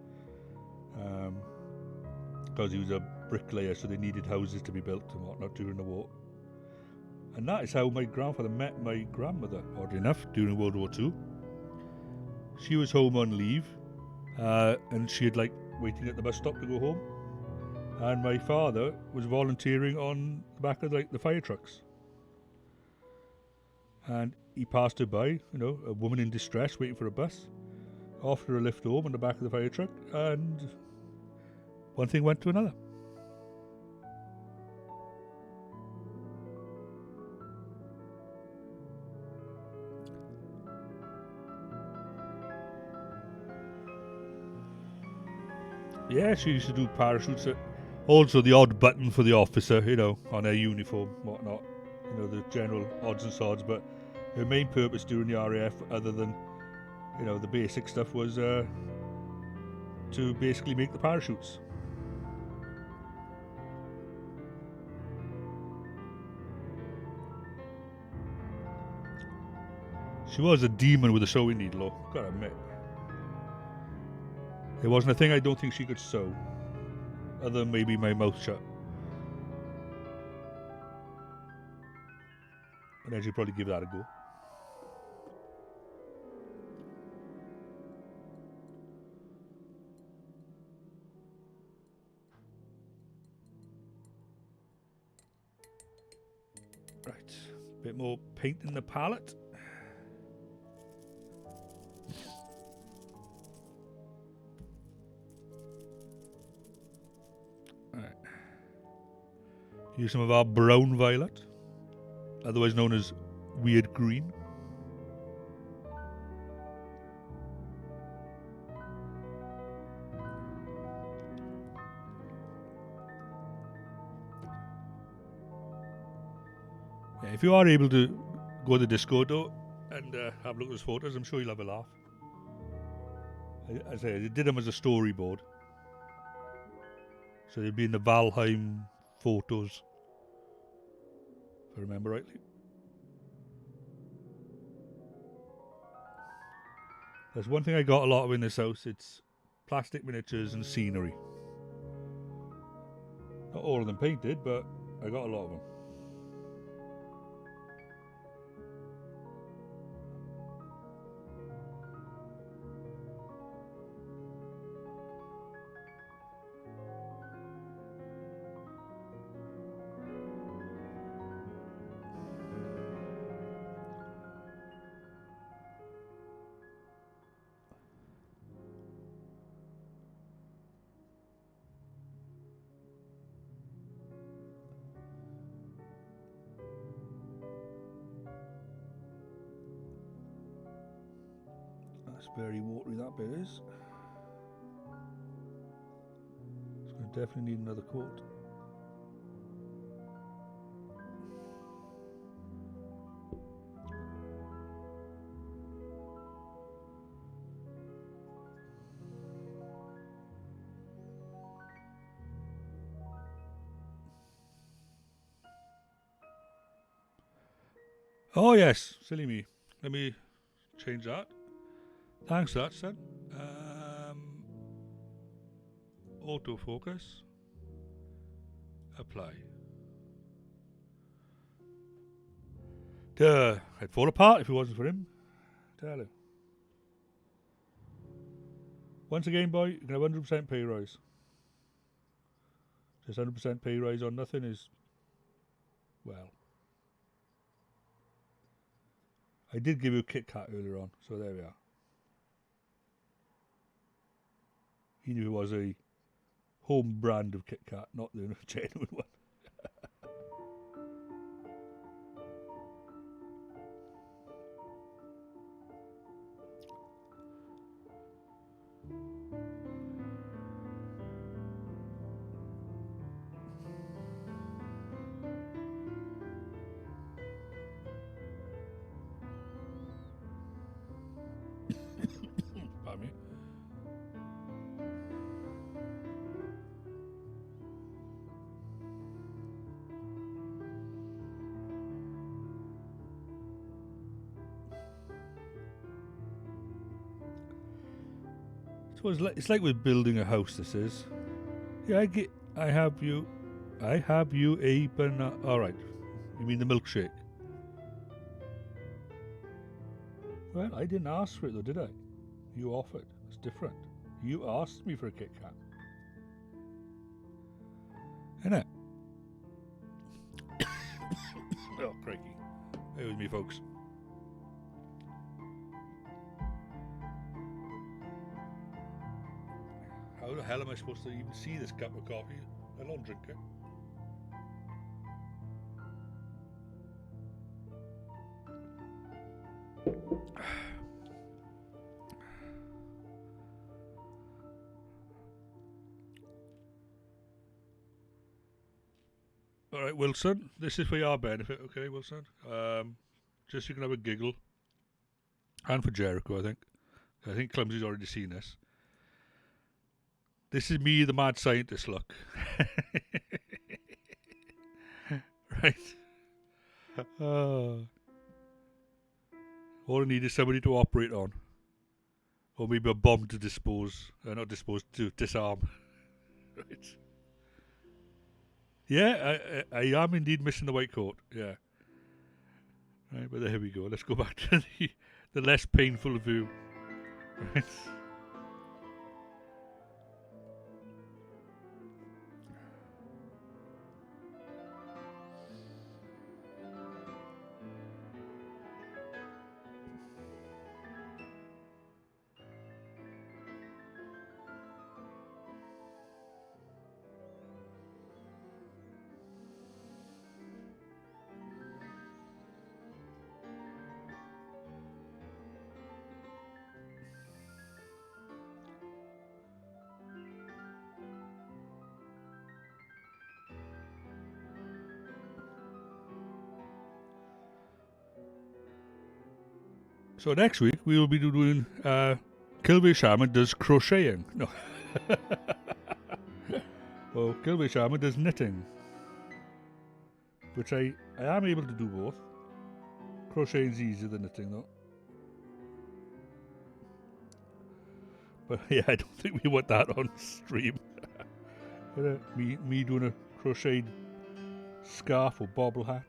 Because he was a bricklayer, so they needed houses to be built and whatnot during the war. And that is how my grandfather met my grandmother, oddly enough, during World War II. She was home on leave, and she had waiting at the bus stop to go home. And my father was volunteering on the back of the fire trucks. And he passed her by, you know, a woman in distress waiting for a bus, offered her a lift home on the back of the fire truck, and one thing went to another. Yeah, she used to do parachutes. Also, the odd button for the officer, you know, on their uniform, whatnot. You know, the general odds and sods. But her main purpose during the RAF, other than, you know, the basic stuff, was to basically make the parachutes. She was a demon with a sewing needle, though, gotta admit. There wasn't a thing I don't think she could sew, other than maybe my mouth shut. And then she'd probably give that a go. Right, bit more paint in the palette. Right. Use some of our brown violet, otherwise known as weird green. Yeah, if you are able to go to the Discord though and have a look at his photos, I'm sure you'll have a laugh. As I did them as a storyboard, so they'd be in the Valheim photos, if I remember rightly. There's one thing I got a lot of in this house, it's plastic miniatures and scenery. Not all of them painted, but I got a lot of them. That's very watery, that bit is. It's going to definitely need another coat. Oh yes, silly me. Let me change that. Thanks for that, son. Autofocus. Apply. I'd fall apart if it wasn't for him. Tell you. Once again, boy, you can have 100% pay rise. Just 100% pay rise on nothing is, well. I did give you a Kit Kat earlier on, so there we are. He knew it was a home brand of Kit Kat, not the genuine one. Pardon me. So it's like with building a house. This is. Yeah, I have you a banana. All right. You mean the milkshake? Well, I didn't ask for it though, did I? You offered. It's different. You asked me for a Kit Kat. Innit? Oh, crikey. Bear with me, folks. How the hell am I supposed to even see this cup of coffee? Let alone drink it. All right, Wilson. This is for your benefit, okay, Wilson? Just so you can have a giggle. And for Jericho, I think. I think Clumsy's already seen this. This is me, the mad scientist, look. Right. All I need is somebody to operate on. Or maybe a bomb to dispose. Not dispose, to disarm. Right. Yeah, I am indeed missing the white coat. Yeah. Right, but there we go. Let's go back to the less painful view. Right. So next week we will be doing Kilveyshaman does crocheting. No. Well, Kilveyshaman does knitting. Which I am able to do both. Crocheting's easier than knitting though. But yeah, I don't think we want that on stream. me doing a crocheted scarf or bobble hat.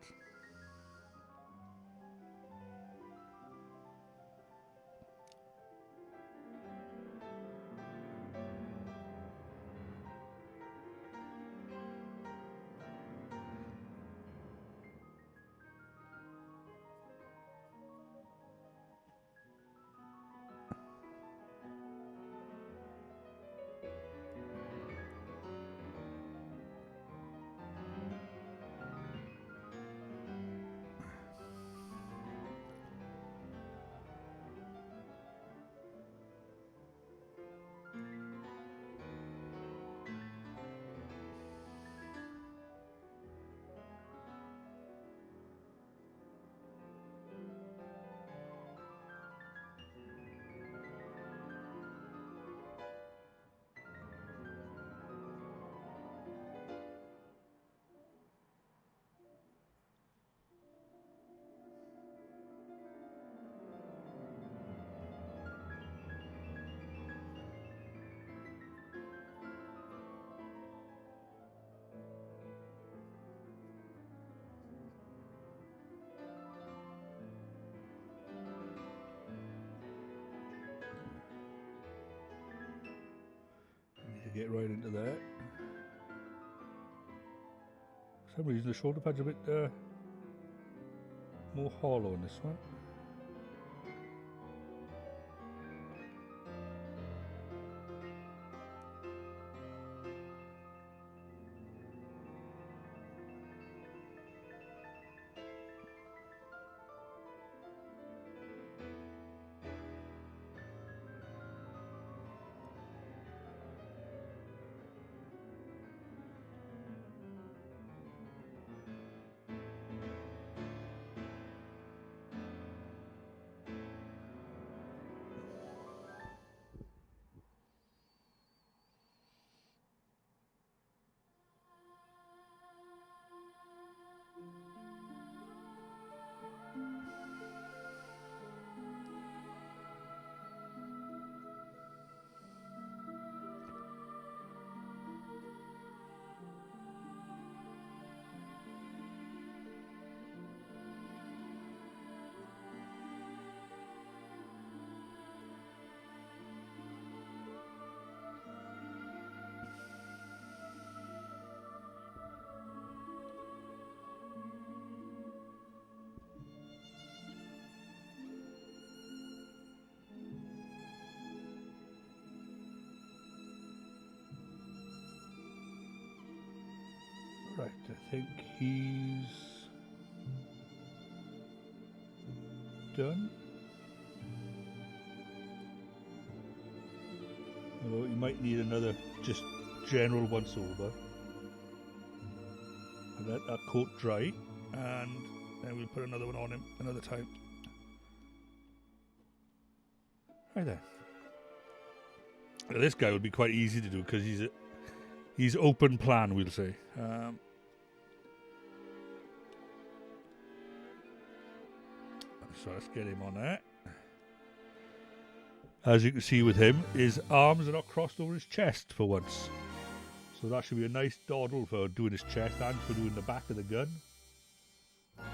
Get right into that. For some reason the shoulder pad's a bit more hollow on this one. Right, I think he's done. Although you might need another just general once over. And let that coat dry, and then we'll put another one on him another time. Right there. Now, this guy would be quite easy to do because he's open plan, we'll say. So let's get him on there. as you can see with him, his arms are not crossed over his chest for once. So that should be a nice dawdle for doing his chest and for doing the back of the gun. Yeah.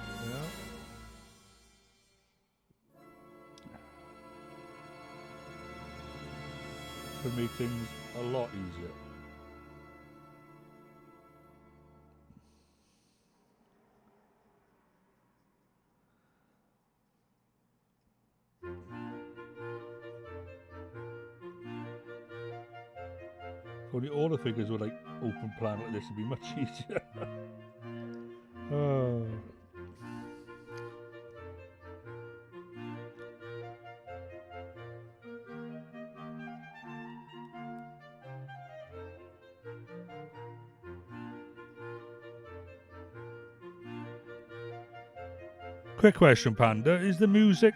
To make things a lot easier. If only all the figures were like open plan like this, would be much easier. Oh. Quick question, Panda. Is the music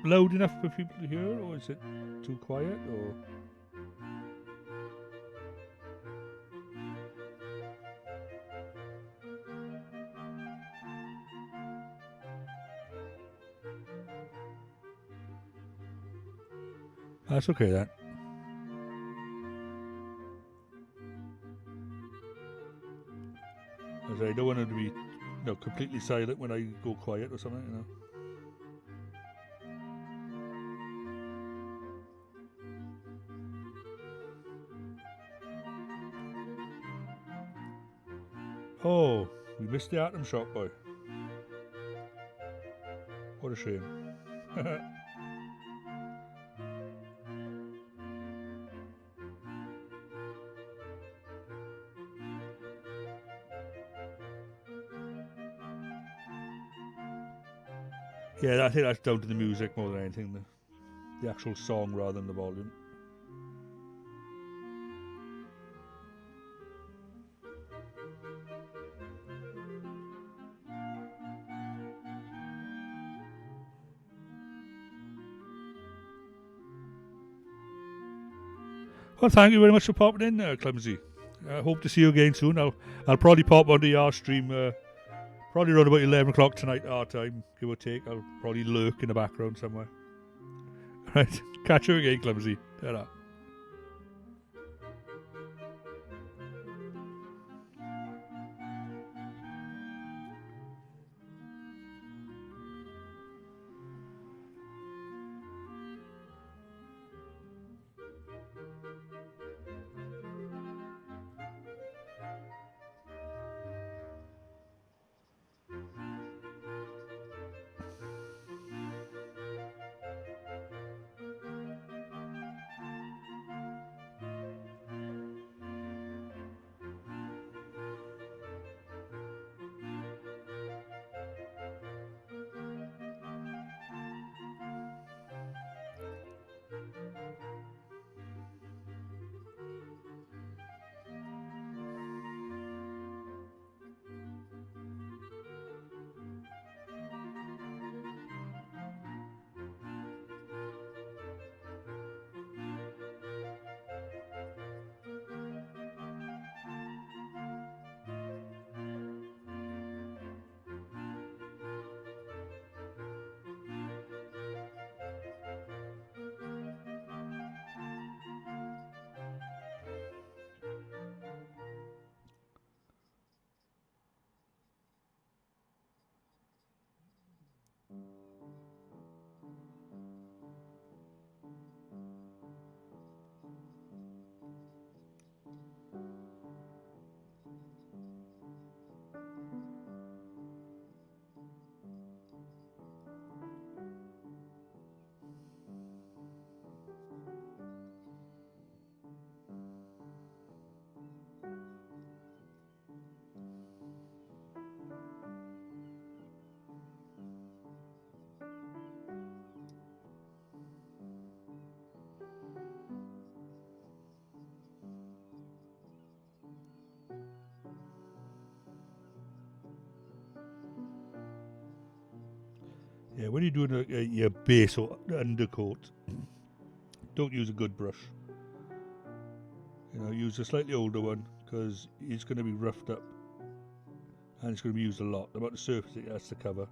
loud enough for people to hear, or is it too quiet, or...? That's okay then. As I don't want it to be, completely silent when I go quiet or something, Oh, we missed the atom shot, boy. What a shame. Yeah, I think that's down to the music more than anything. The actual song rather than the volume. Well, thank you very much for popping in, Clumsy. I hope to see you again soon. I'll probably pop onto our stream probably around about 11 o'clock tonight our time, give or take. I'll probably lurk in the background somewhere. Right, catch you again, Clumsy. Ta-ra. Yeah, when you're doing your base or undercoat, don't use a good brush. Use a slightly older one because it's going to be roughed up and it's going to be used a lot. About the surface it has to cover.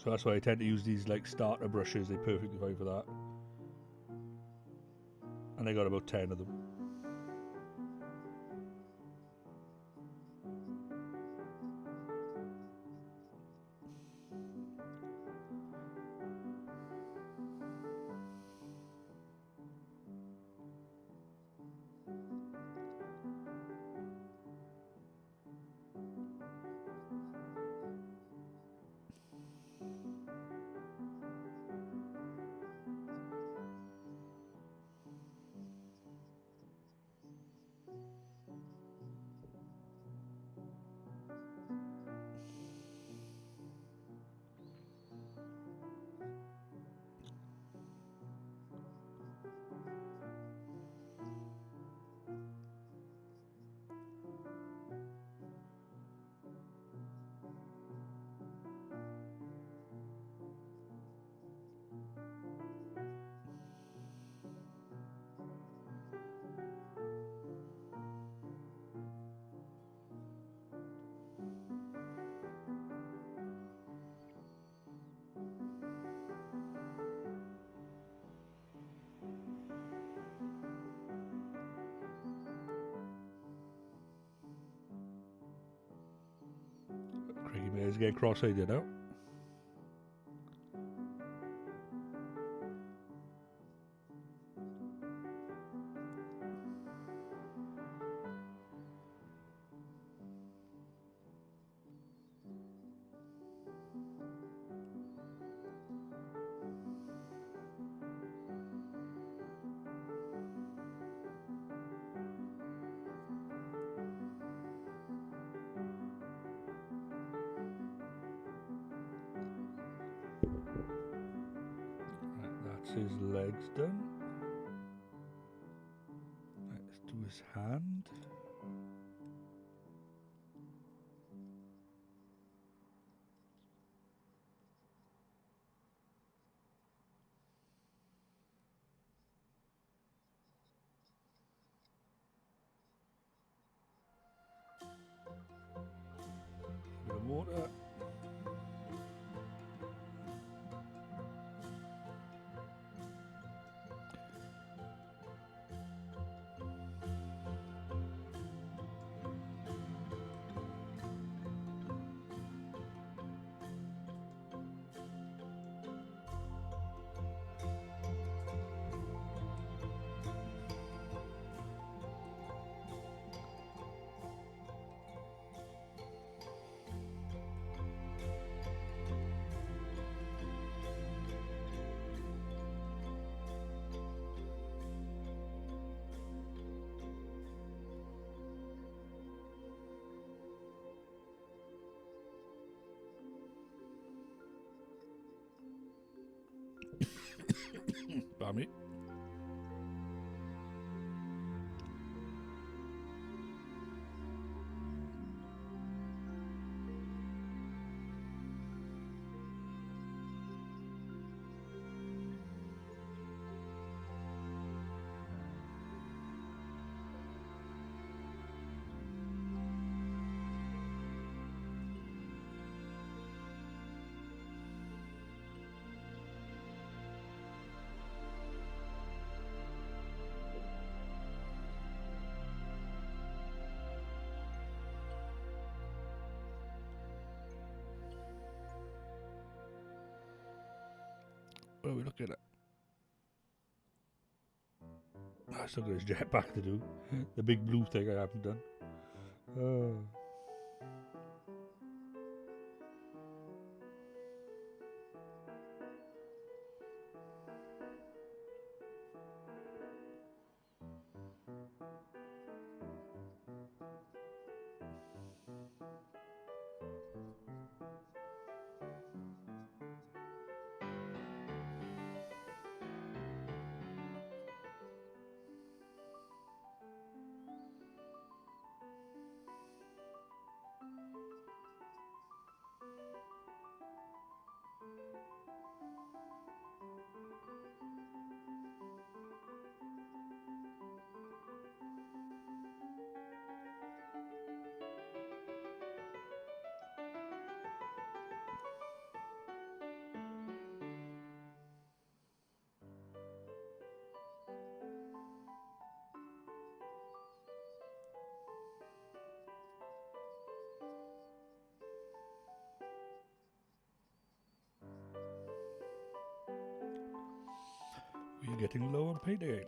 So that's why I tend to use these like starter brushes. They're perfectly fine for that. And I got about 10 of them. Craigie Mayor's getting cross-eyed now. Right, that's his legs done. Let's do his hand. Bit of water. Bammy. What are we looking at? I still got his jetpack to do. The big blue thing I haven't done. We're getting low on paint again.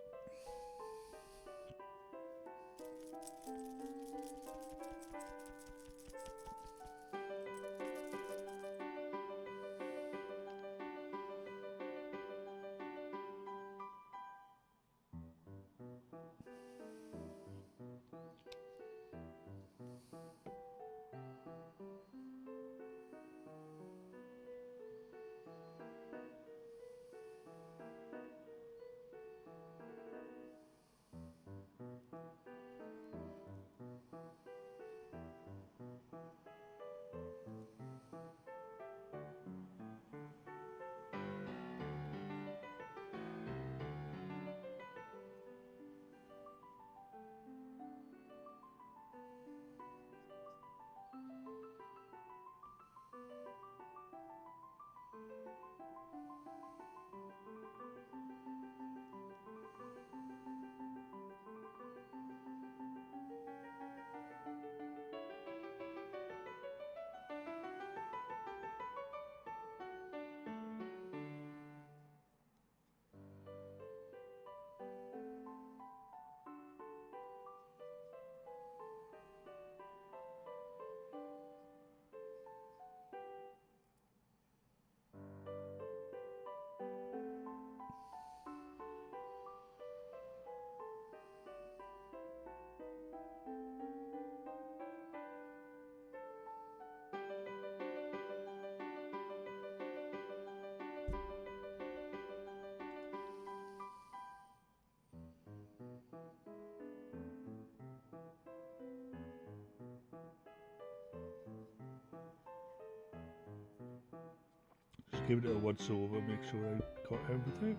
Just give it a once over, make sure I got everything.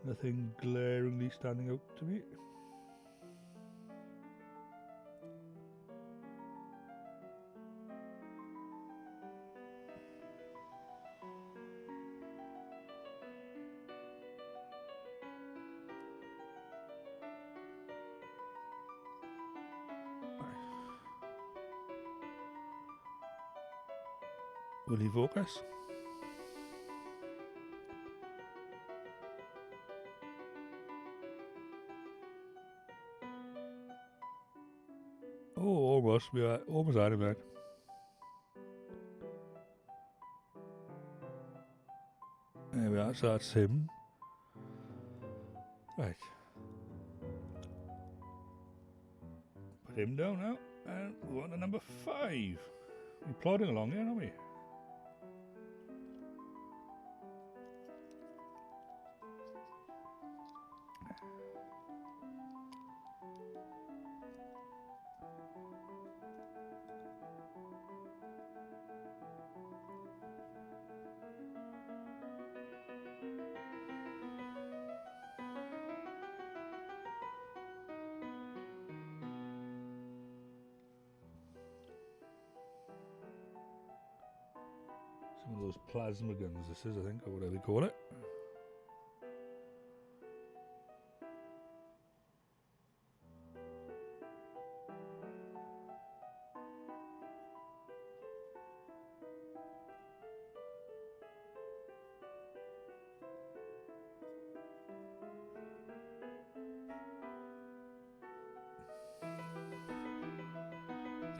Nothing glaringly standing out to me. Will he focus? Oh, almost. We are almost out of it. There we are, so that's him. Right. Put him down now, and move on to number 5. We're plodding along here, aren't we? Some of those plasma guns, this is, I think, or whatever they call it.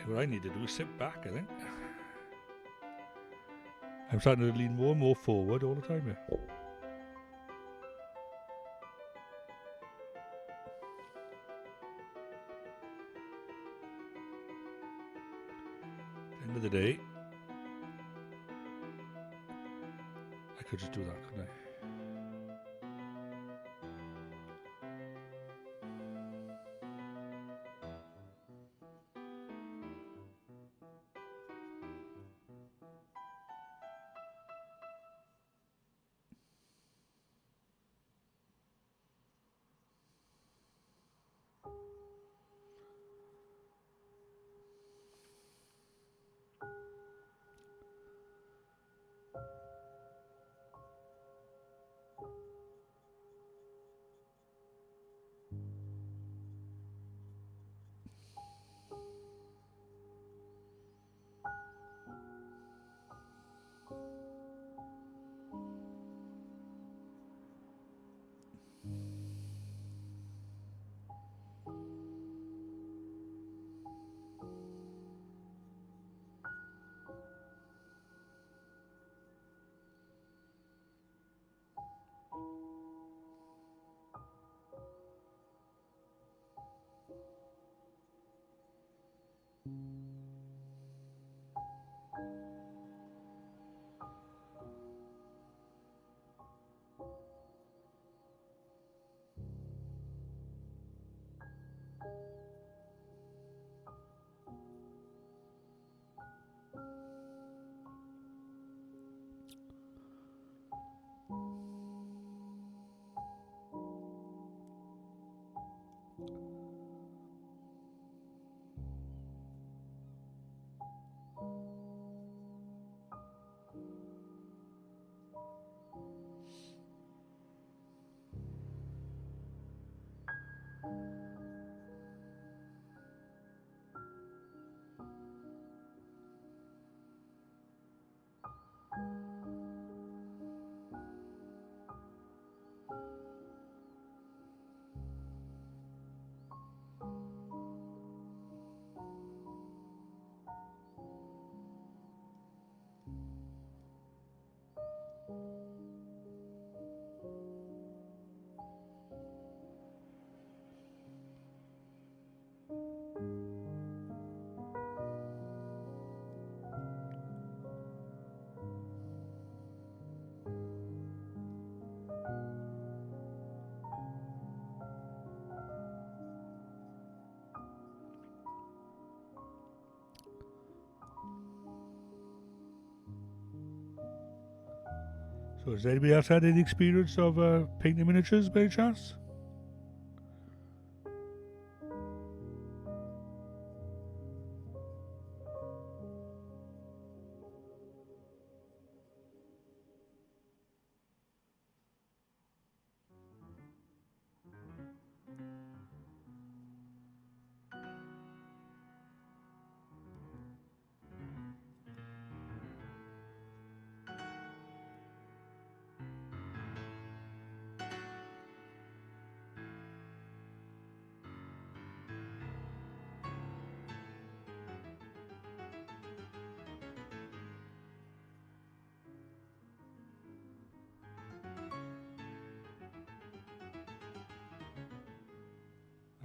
What I need to do is sit back, I think. I'm starting to lean more and more forward all the time here. At the end of the day, I could just do that, couldn't I? So has anybody else had any experience of painting miniatures by any chance?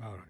All right.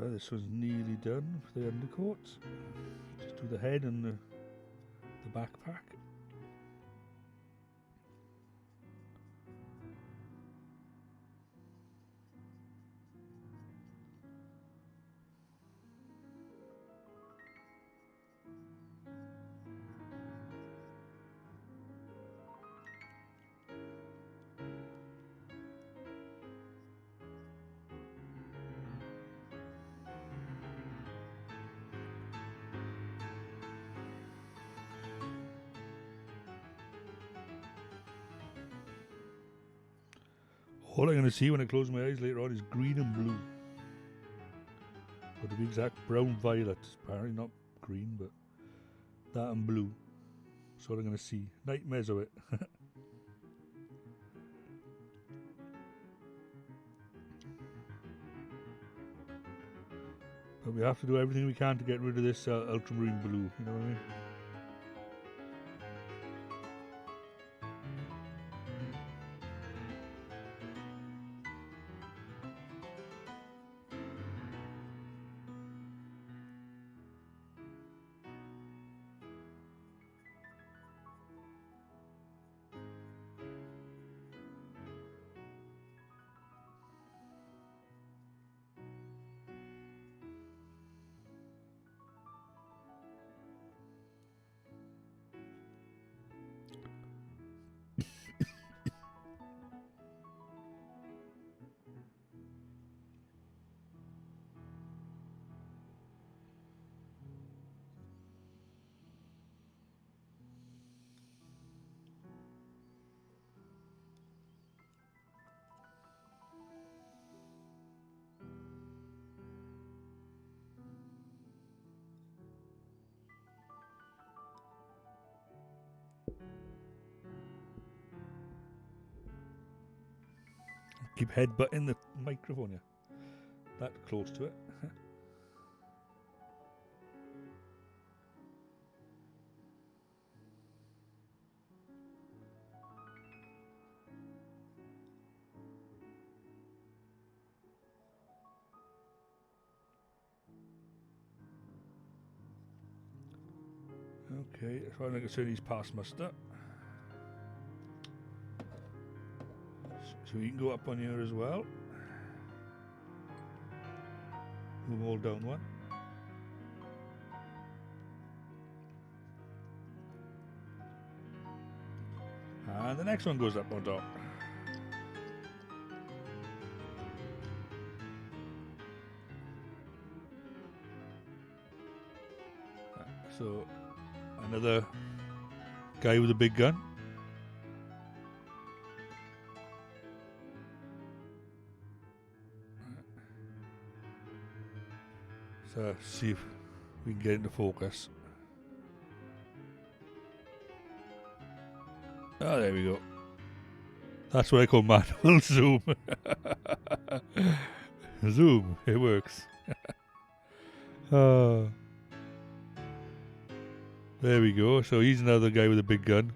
This one's nearly done for the undercoat. Just do the head and the backpack. All I'm going to see when I close my eyes later on is green and blue. Or to be exact, brown violet. Apparently not green, but that and blue. That's what I'm going to see. Nightmares of it. But we have to do everything we can to get rid of this ultramarine blue. You know what I mean? keep headbutting the microphone here. That close to it. Okay, so I think it's he's past muster. So you can go up on here as well. Move all down one. And the next one goes up on top. So another guy with a big gun. So see if we can get into focus. Oh, there we go. That's what I call manual zoom. Zoom, it works. There we go. So he's another guy with a big gun.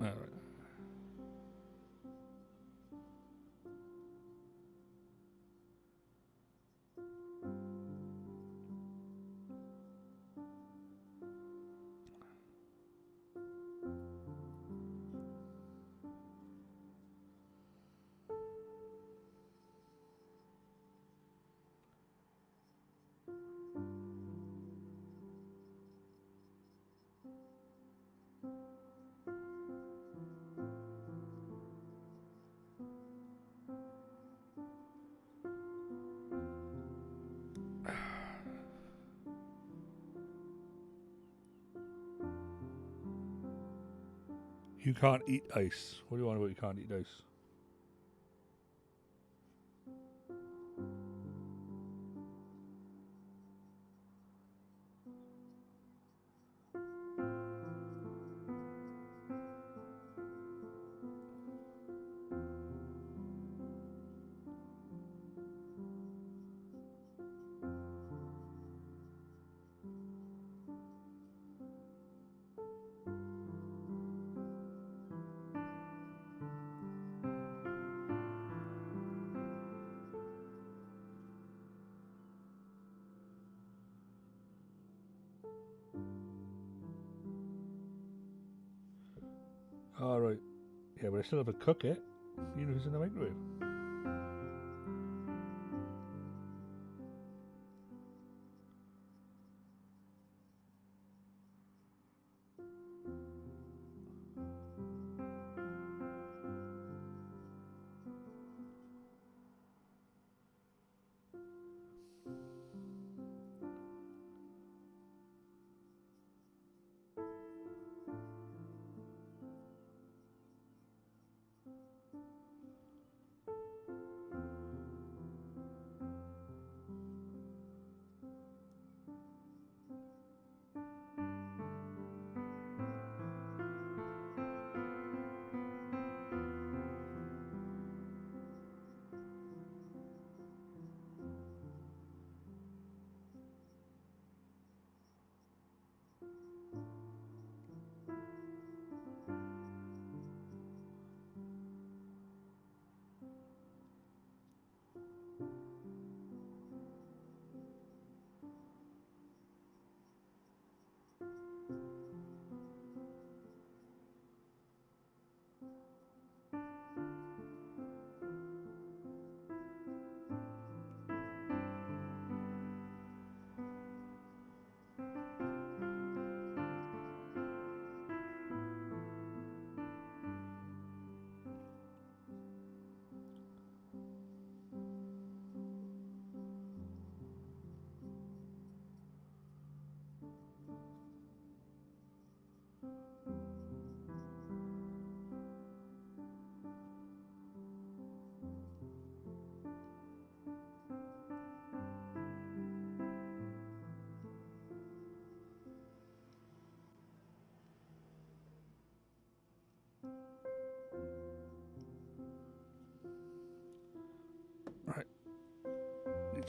All right. You can't eat ice. What do you want about you can't eat ice? All right. Yeah, but I still have to cook it. You know, it's in the microwave.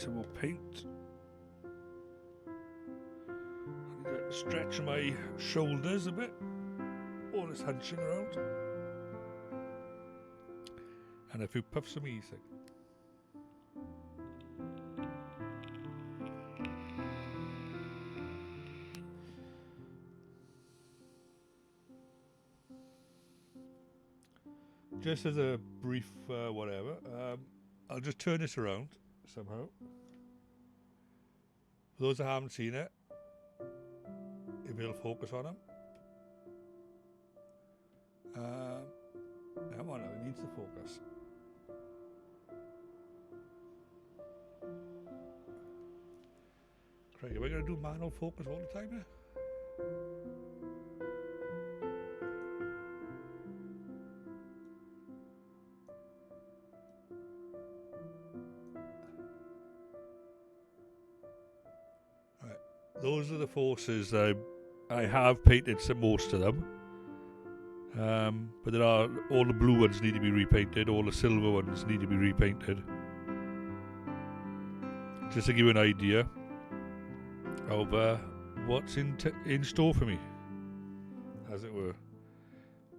some more paint. I need to stretch my shoulders a bit. All this hunching around. And a few puffs of music. Just as a brief whatever, I'll just turn this around somehow. For those that haven't seen it, if it'll focus on them. Come on now, it needs to focus. Craig, are we going to do manual focus all the time here? Right. Those are the forces I have painted most of them. But there are all the blue ones need to be repainted, all the silver ones need to be repainted. Just to give you an idea of what's in store for me, as it were.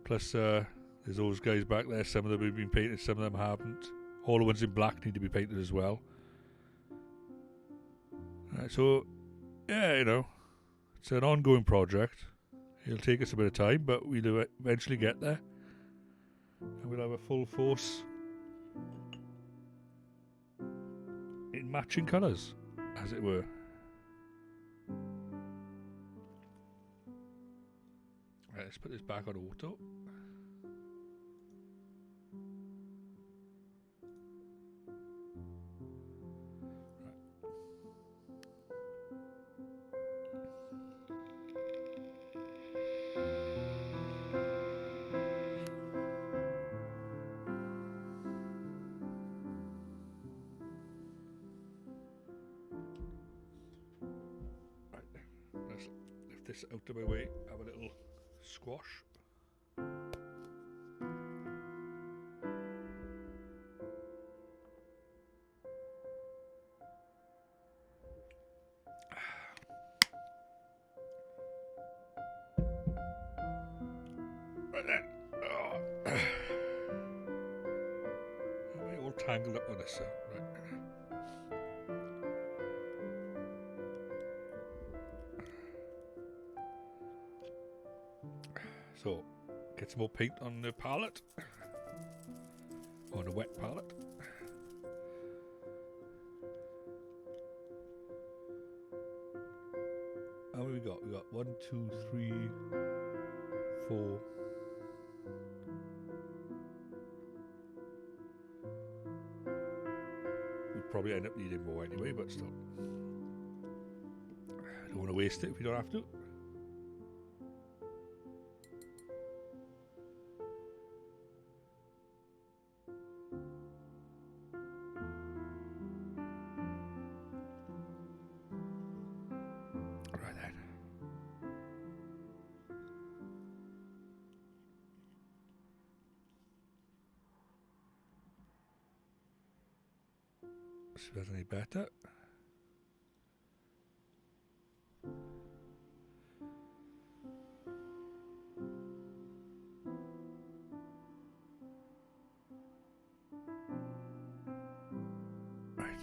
Plus, there's those guys back there. Some of them have been painted, some of them haven't. All the ones in black need to be painted as well. Right, so, yeah, you know, it's an ongoing project. It'll take us a bit of time, but we'll eventually get there. And we'll have a full force in matching colours, as it were. Right, let's put this back on auto. Let's lift this out of my way, have a little squash. Right then. Oh. Am I all tangled up with this? Right. So, get some more paint on the palette, on the wet palette. How many we got? We got 1, 2, 3, 4. We'd probably end up needing more anyway, but still. I don't want to waste it if we don't have to. Right then. See if there's any better. Right.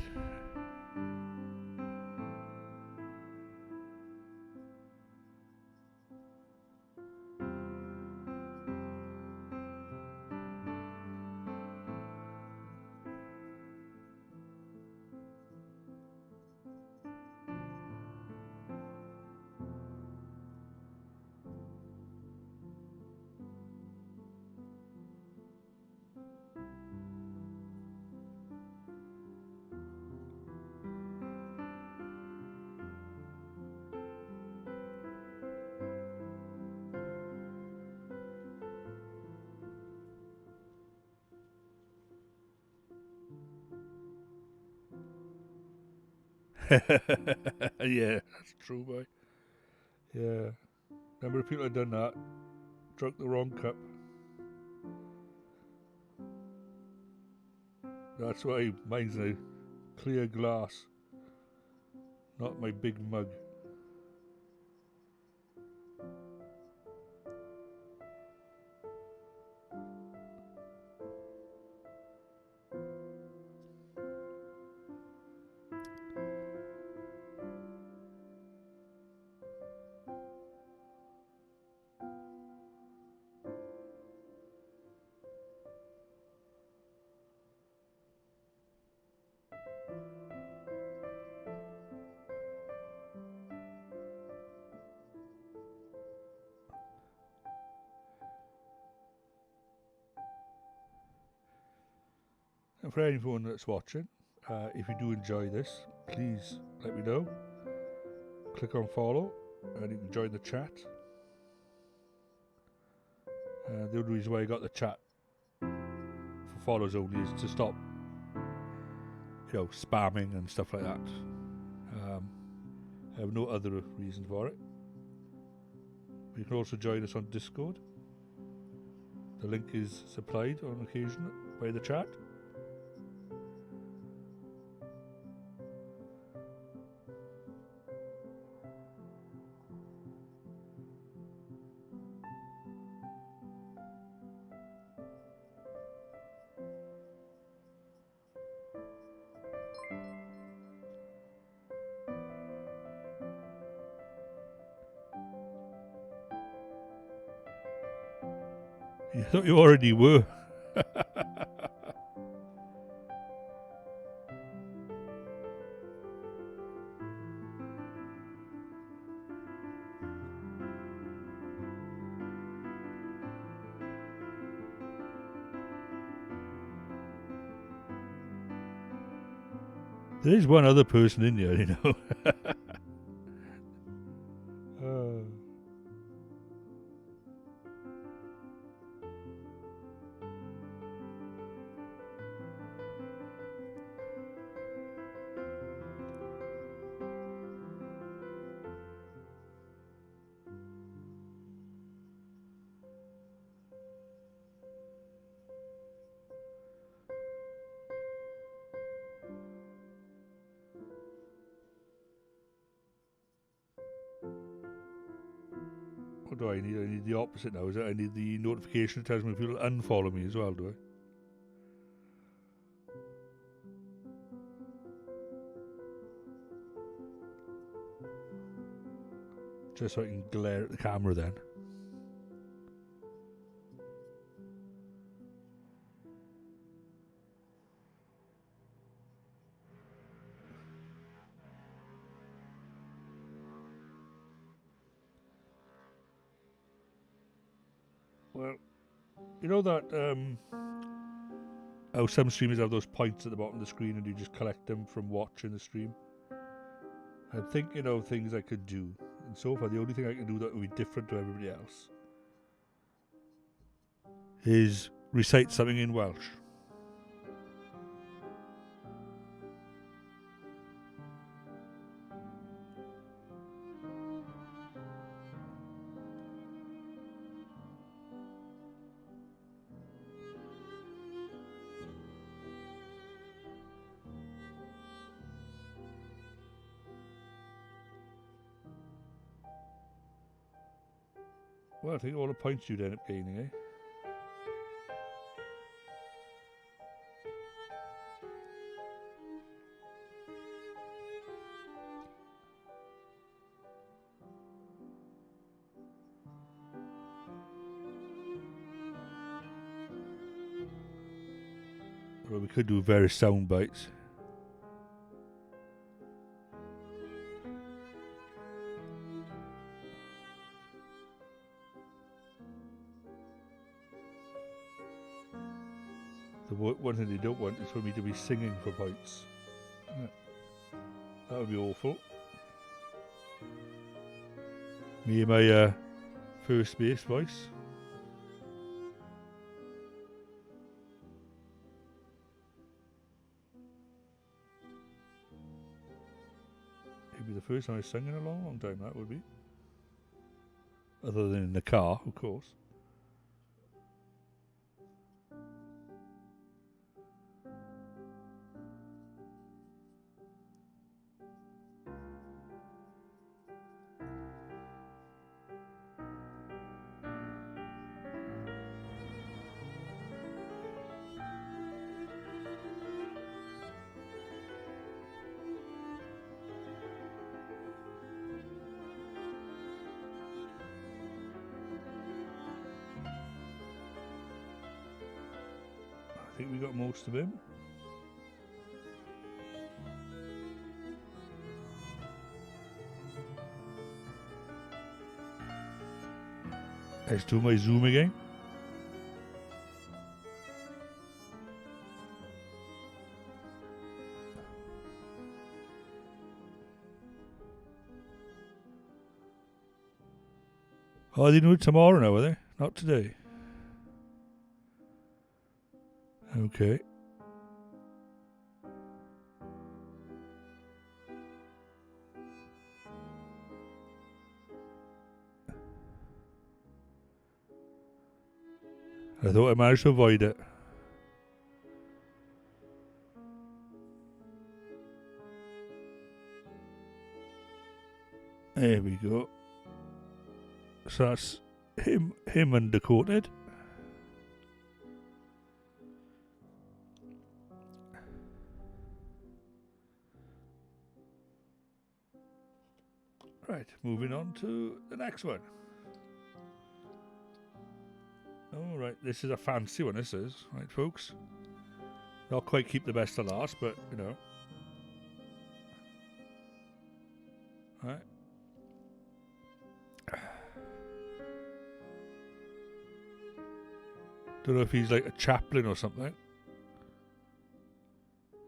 Yeah, that's true, boy. Yeah. Number of people have done that. Drunk the wrong cup. That's why mine's a clear glass. not my big mug. And for anyone that's watching, if you do enjoy this, please let me know. Click on follow and you can join the chat. The only reason why I got the chat for follows only is to stop, spamming and stuff like that. I have no other reason for it. You can also join us on Discord. The link is supplied on occasion by the chat. You thought you already were. There is one other person in here, What do I need? I need the opposite now, is it? I need the notification that tells me people unfollow me as well, do I? Just so I can glare at the camera then. Well, you know that how some streamers have those points at the bottom of the screen and you just collect them from watching the stream? I'm thinking of things I could do, and so far the only thing I can do that would be different to everybody else is recite something in Welsh. Well, I think all the points you'd end up gaining, eh? Well, we could do various sound bites. The one thing they don't want is for me to be singing for points. Yeah. That would be awful. Me and my first bass voice. It'd be the first time I sang in a long, long time, that would be. Other than in the car, of course. think we got most of him. Let's do my zoom again. Oh, they do it tomorrow now, are they? Not today. Okay. I thought I managed to avoid it. There we go. So that's him undercoated. Right, moving on to the next one. Oh, right, this is a fancy one, this is. Right, folks. Not quite keep the best to last, but, you know. Right. Don't know if he's like a chaplain or something.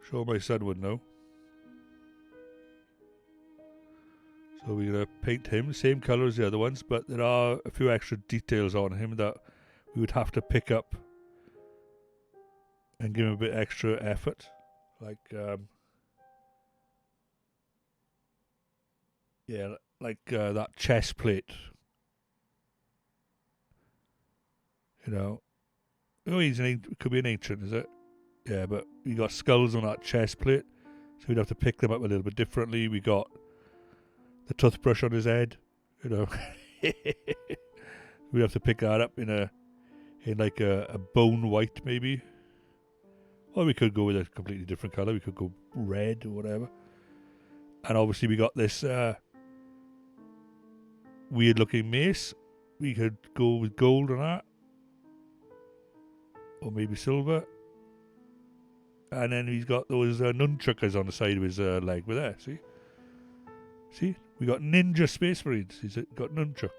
Sure my son would know. So we're going to paint him, same colour as the other ones, but there are a few extra details on him that we would have to pick up and give him a bit extra effort. Like, that chest plate. You know. Oh, could be an ancient, is it? Yeah, but we got skulls on that chest plate, so we'd have to pick them up a little bit differently. We got the toothbrush on his head, you know. We'd have to pick that up in a bone white, maybe. Or we could go with a completely different colour. We could go red or whatever. And obviously we got this weird looking mace. We could go with gold on that. Or maybe silver. And then he's got those nunchuckers on the side of his leg with there, see? See? We got ninja space marines. He's got nunchuck.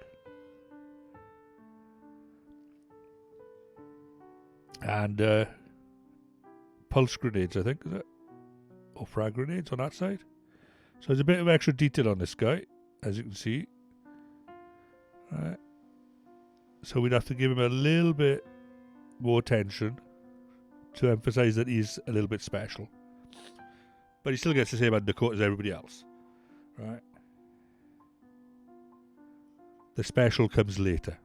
And pulse grenades, I think, is it? Or frag grenades on that side. So there's a bit of extra detail on this guy, as you can see. Right. So we'd have to give him a little bit more attention to emphasise that he's a little bit special. But he still gets the same undercoat as everybody else. Right. The special comes later.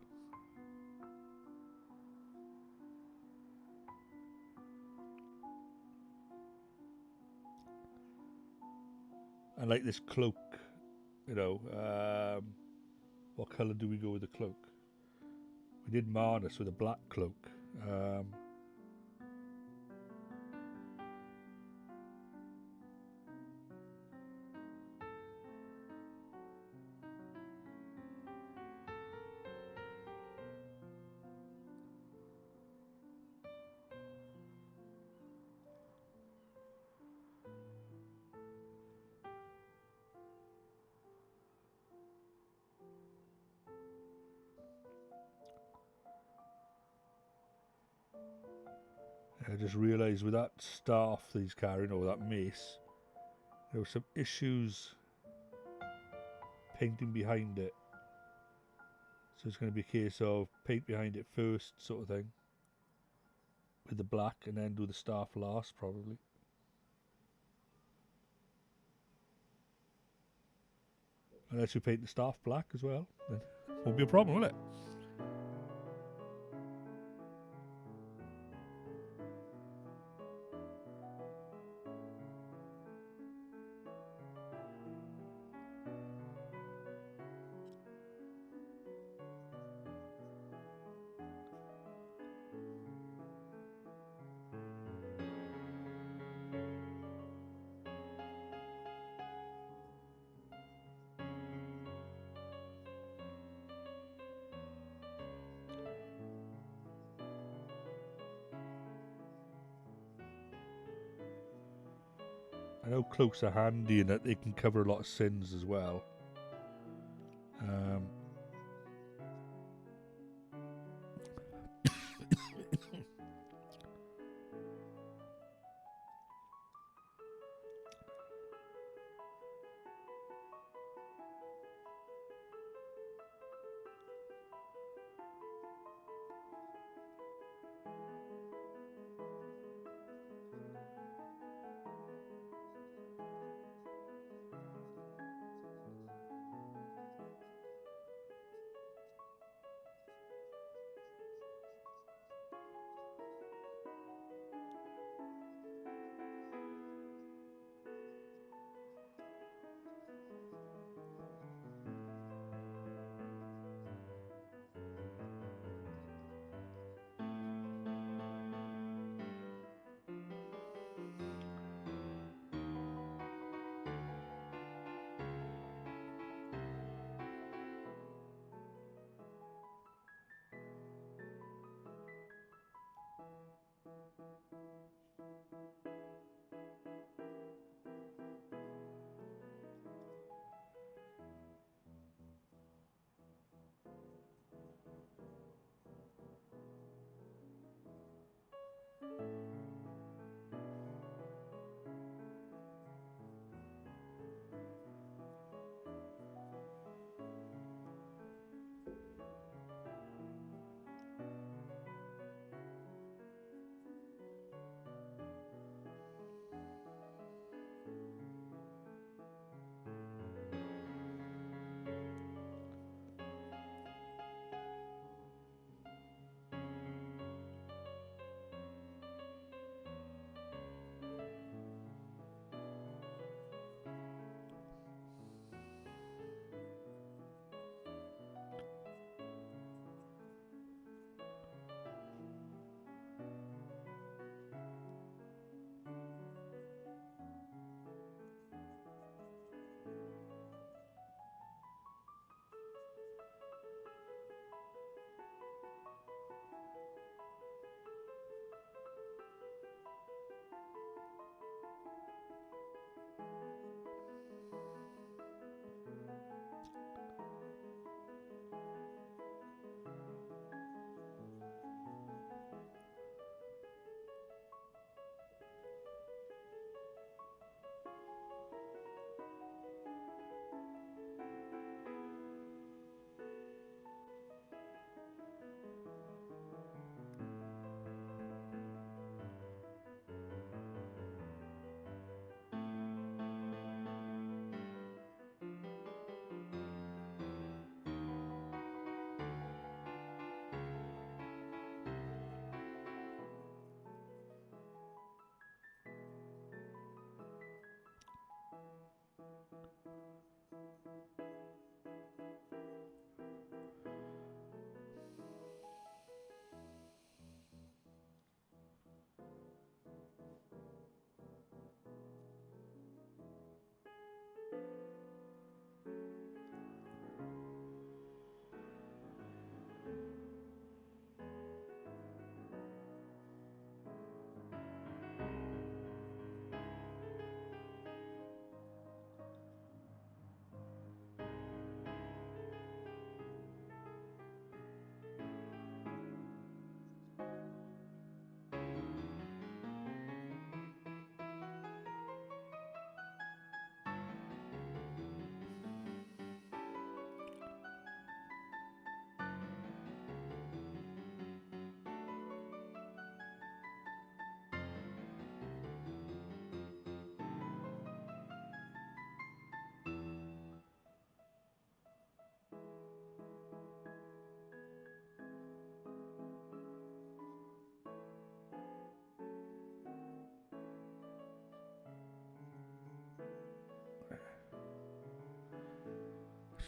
And like this cloak, you know, what colour do we go with the cloak? We did Marnus with a black cloak. I just realised with that staff that he's carrying, or that mace, there were some issues painting behind it. So it's going to be a case of paint behind it first, sort of thing, with the black, and then do the staff last, probably. Unless we paint the staff black as well, then won't be a problem, will it? and how close are handy in that they can cover a lot of sins as well.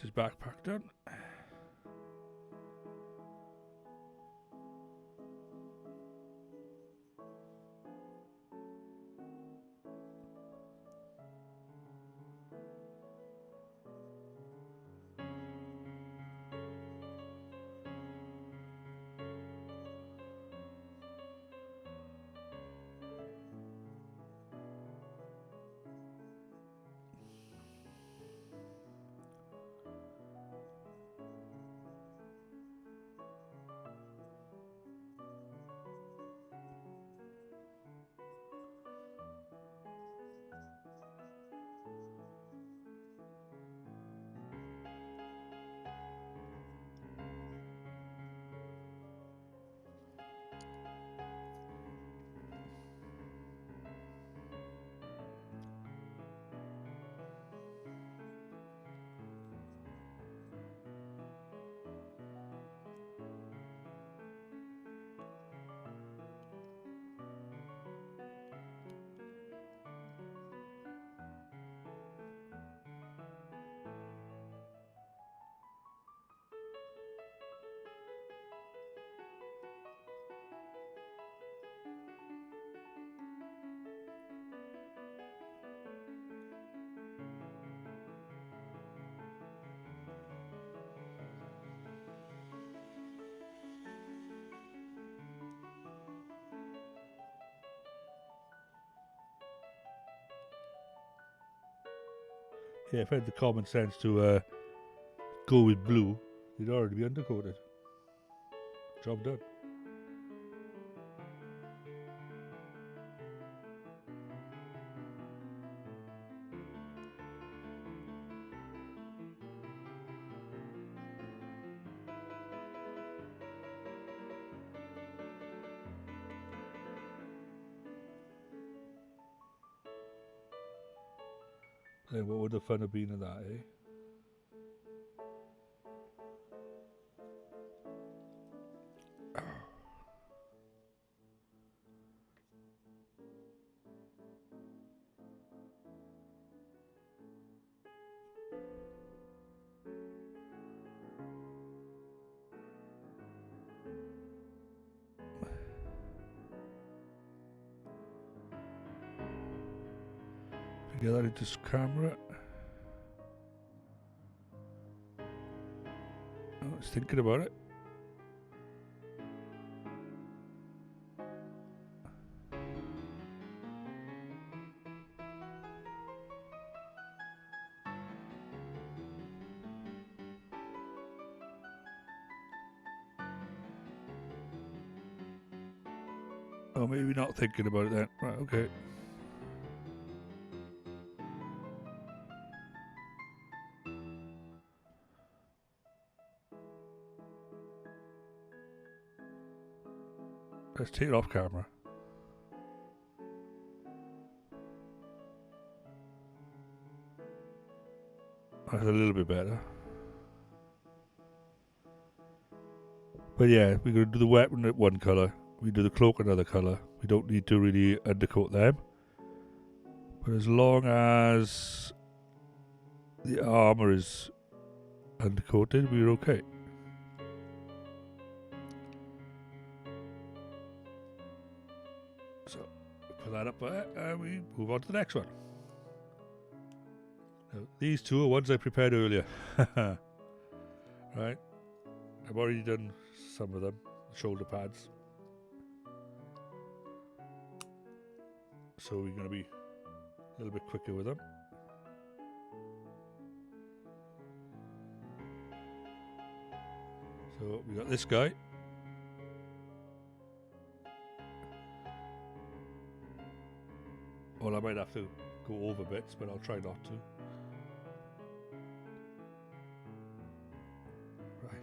His backpack done. Yeah, if I had the common sense to go with blue, you'd already be undercoated. Job done. Then what would the fun have been of that, eh? Get that into this camera. I was thinking about it. Oh, maybe not thinking about it then. Right, okay. Let's take it off camera. That's a little bit better. But yeah, we're going to do the weapon at one colour. We do the cloak another colour. We don't need to really undercoat them. But as long as the armour is undercoated, we're okay. So, put that up there and we move on to the next one. Now, these two are ones I prepared earlier. Right? I've already done some of them. Shoulder pads. So we're going to be a little bit quicker with them. So we got this guy. Well, I might have to go over bits, but I'll try not to. Right.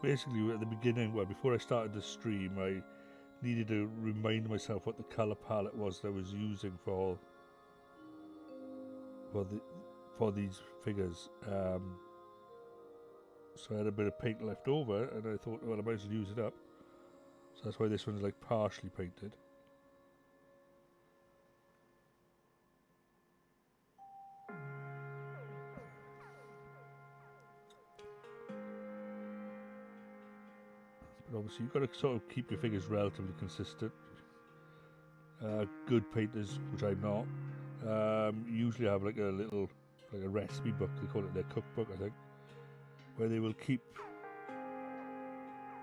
basically at the beginning, well, before I started the stream, I needed to remind myself what the colour palette was that I was using for these figures. So I had a bit of paint left over, and I thought, well, I might as well use it up. So that's why this one's like partially painted. But obviously you've got to sort of keep your figures relatively consistent. Good painters, which I'm not, usually have like a recipe book. They call it their cookbook, I think, where they will keep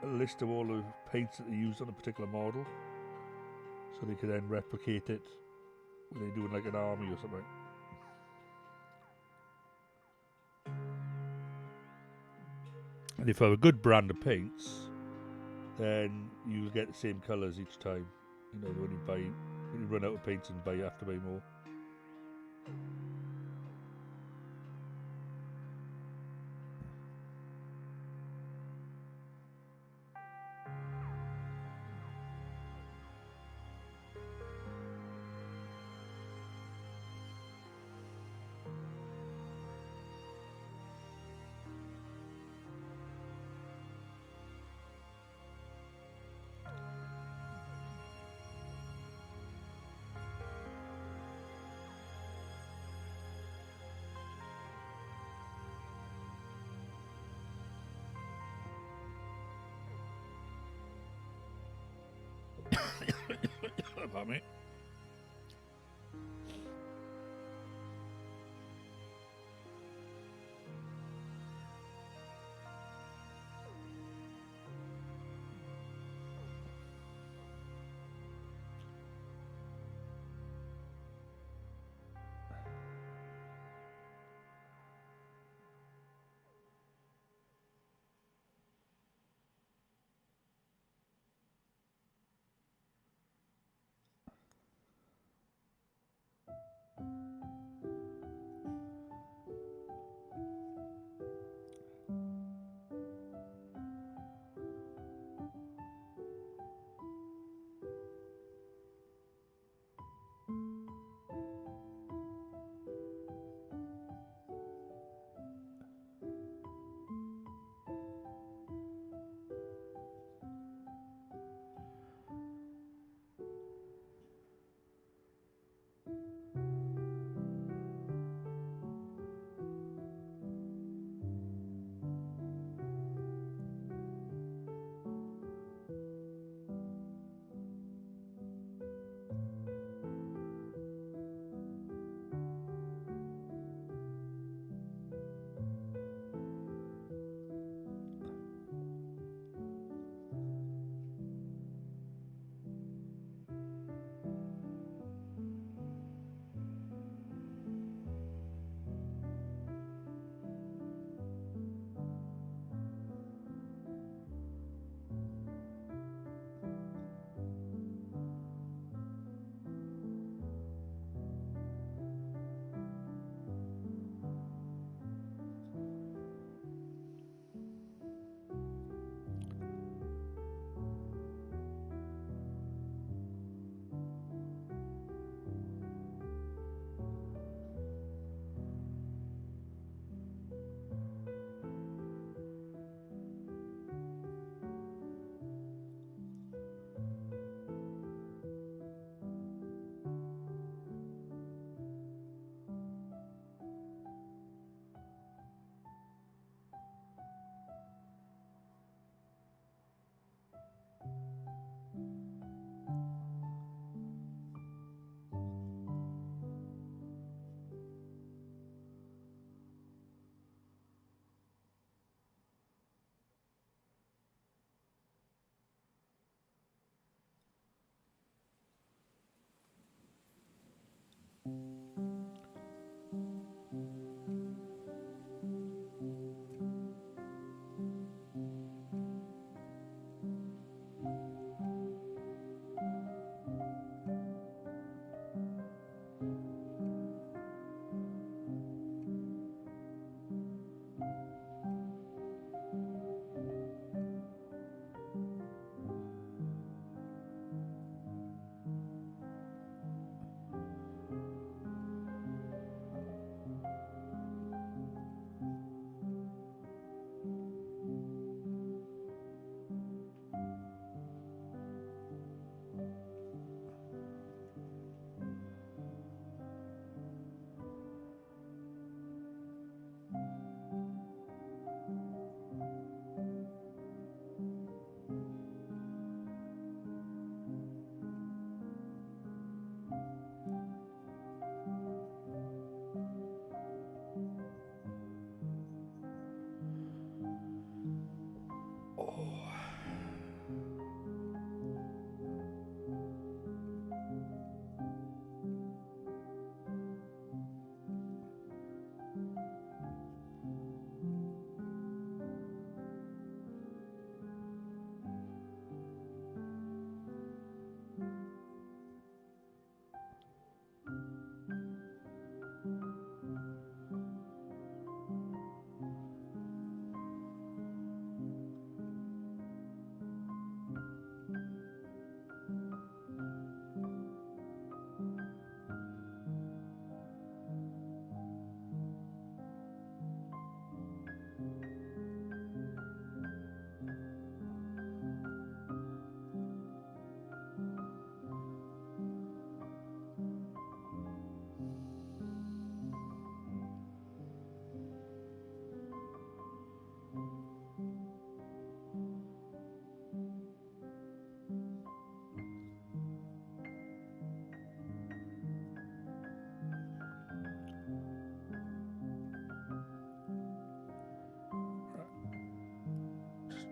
a list of all the paints that they used on a particular model, so they can then replicate it when they're doing like an army or something. And if you have a good brand of paints, then you'll get the same colours each time. You know, when you run out of paints and you have to buy more. Pardon me.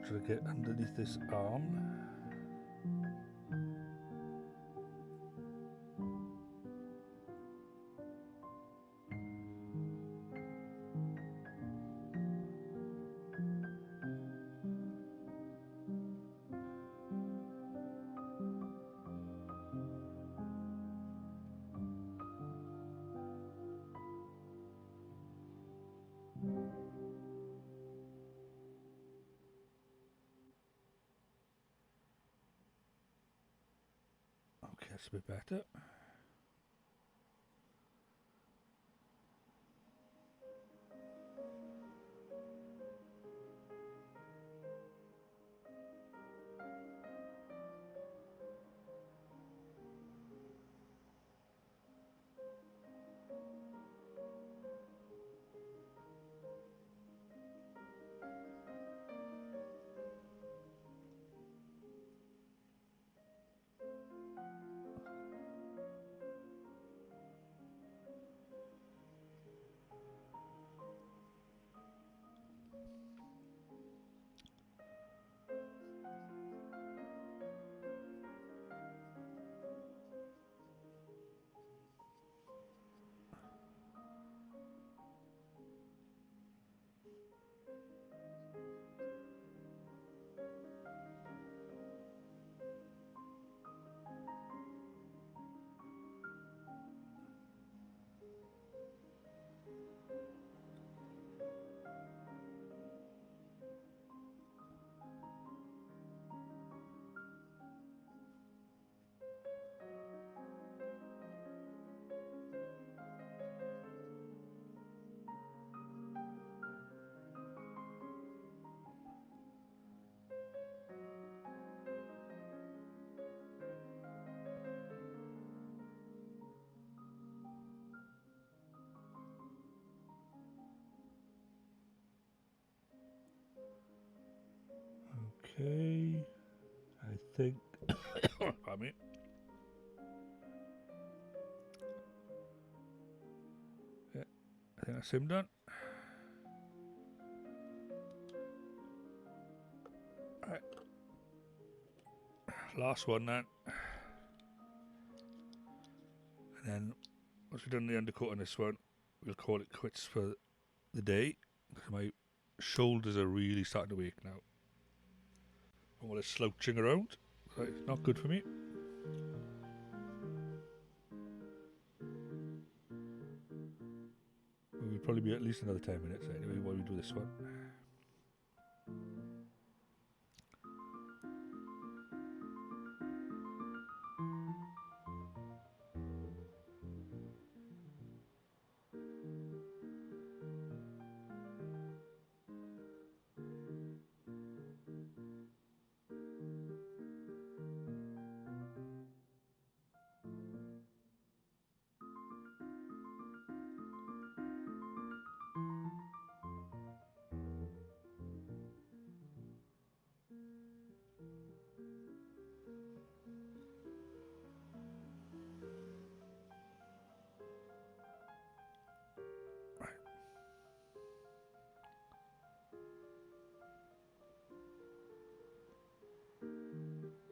Try to get underneath this arm. Okay, that's a bit better. Okay, I think. Pardon me. Yeah, I think that's him done. Right. Last one then. And then once we've done the undercoat on this one, we'll call it quits for the day. Because my shoulders are really starting to ache now. All this slouching around. So it's not good for me. We'll probably be at least another 10 minutes anyway while we do this one.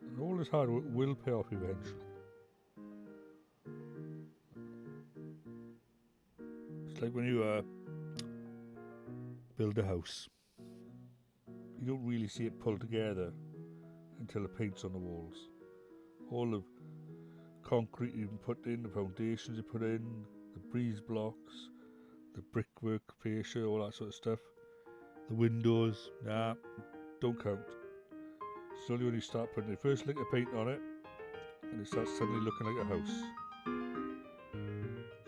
And all this hard work will pay off eventually. It's like when you build a house. You don't really see it pulled together until the paint's on the walls. All the concrete you put in, the foundations you put in, the breeze blocks, the brickwork, fascia, all that sort of stuff. The windows, nah, don't count. It's only when you start putting the first lick of paint on it and it starts suddenly looking like a house.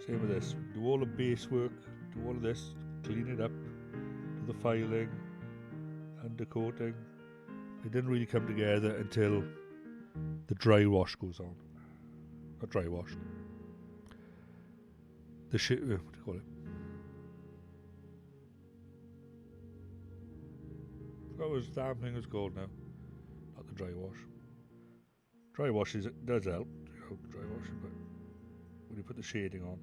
Same with this. Do all the base work, do all of this, clean it up, do the filing, undercoating. It didn't really come together until the dry wash goes on. Not dry wash. The shit, what do you call it? That was damn thing is called now. Not the dry wash. Dry wash does help, dry washing, but when you put the shading on.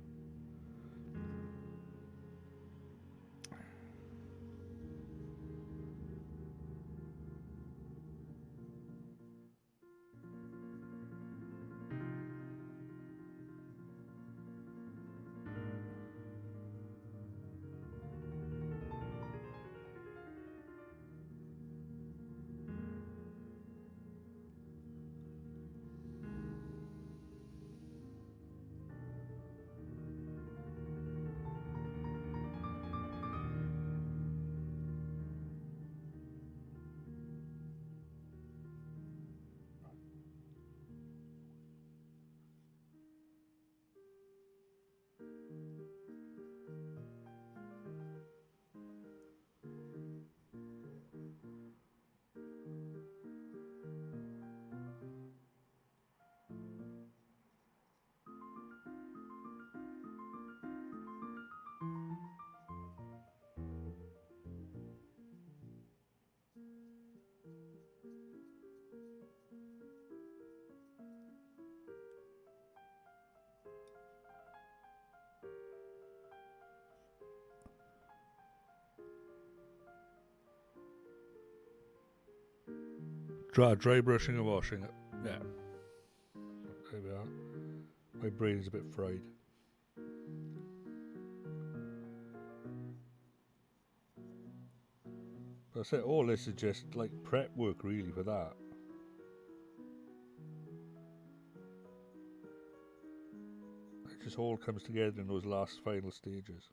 dry brushing and washing it. Yeah. There we are. My brain is a bit fried. That's it. All this is just like prep work really for that. It just all comes together in those last final stages.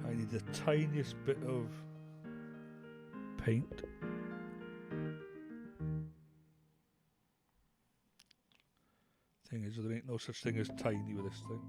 I need the tiniest bit of paint. Thing is, there ain't no such thing as tiny with this thing.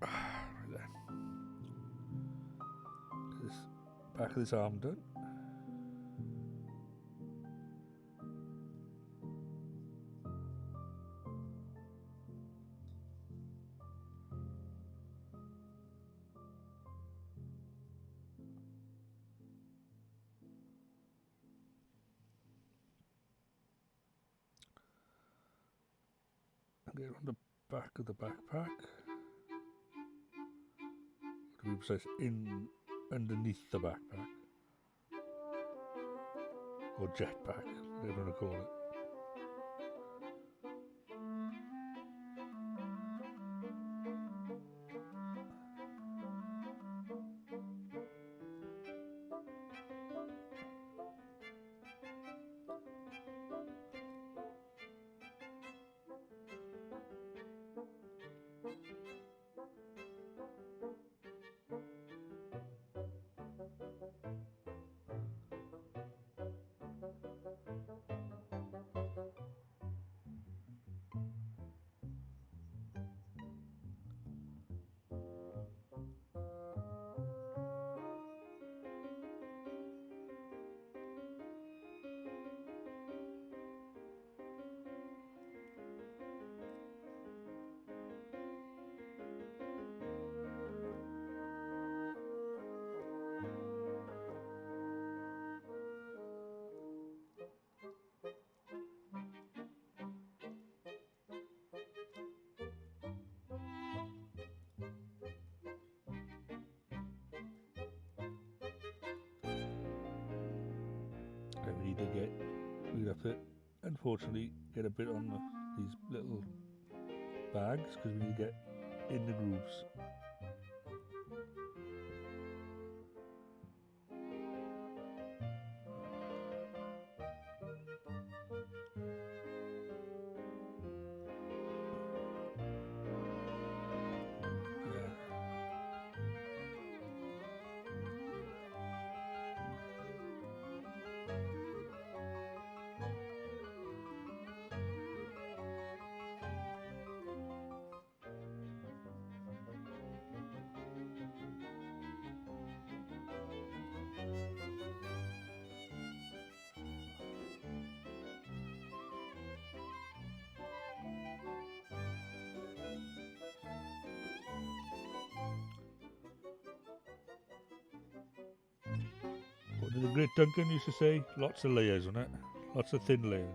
Right there. This back of this arm done. Get on the back of the backpack. To be precise, underneath the backpack. Or jetpack, whatever you want to call it. We'd have to, unfortunately, get a bit on these little bags because we need to get in the grooves. What did the great Duncan used to say? Lots of layers on it. Lots of thin layers.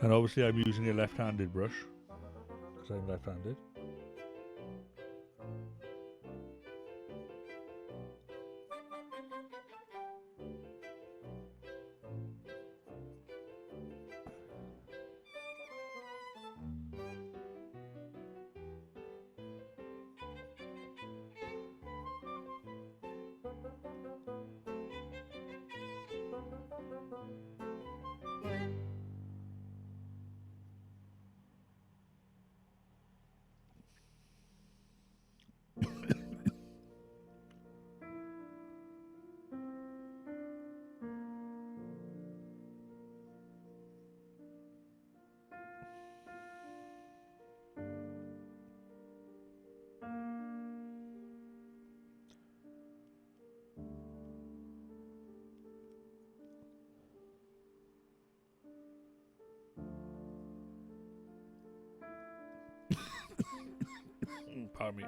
And obviously I'm using a left-handed brush because I'm left-handed. Pardon me.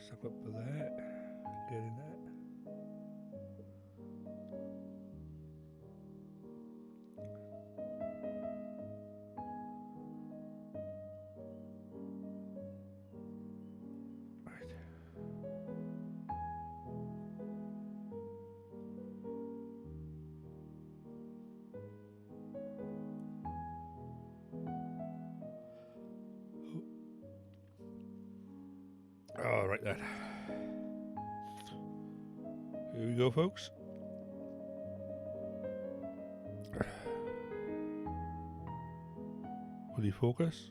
Suck up for that. Get in that. Right. All right then. Here we go, folks. Will you focus?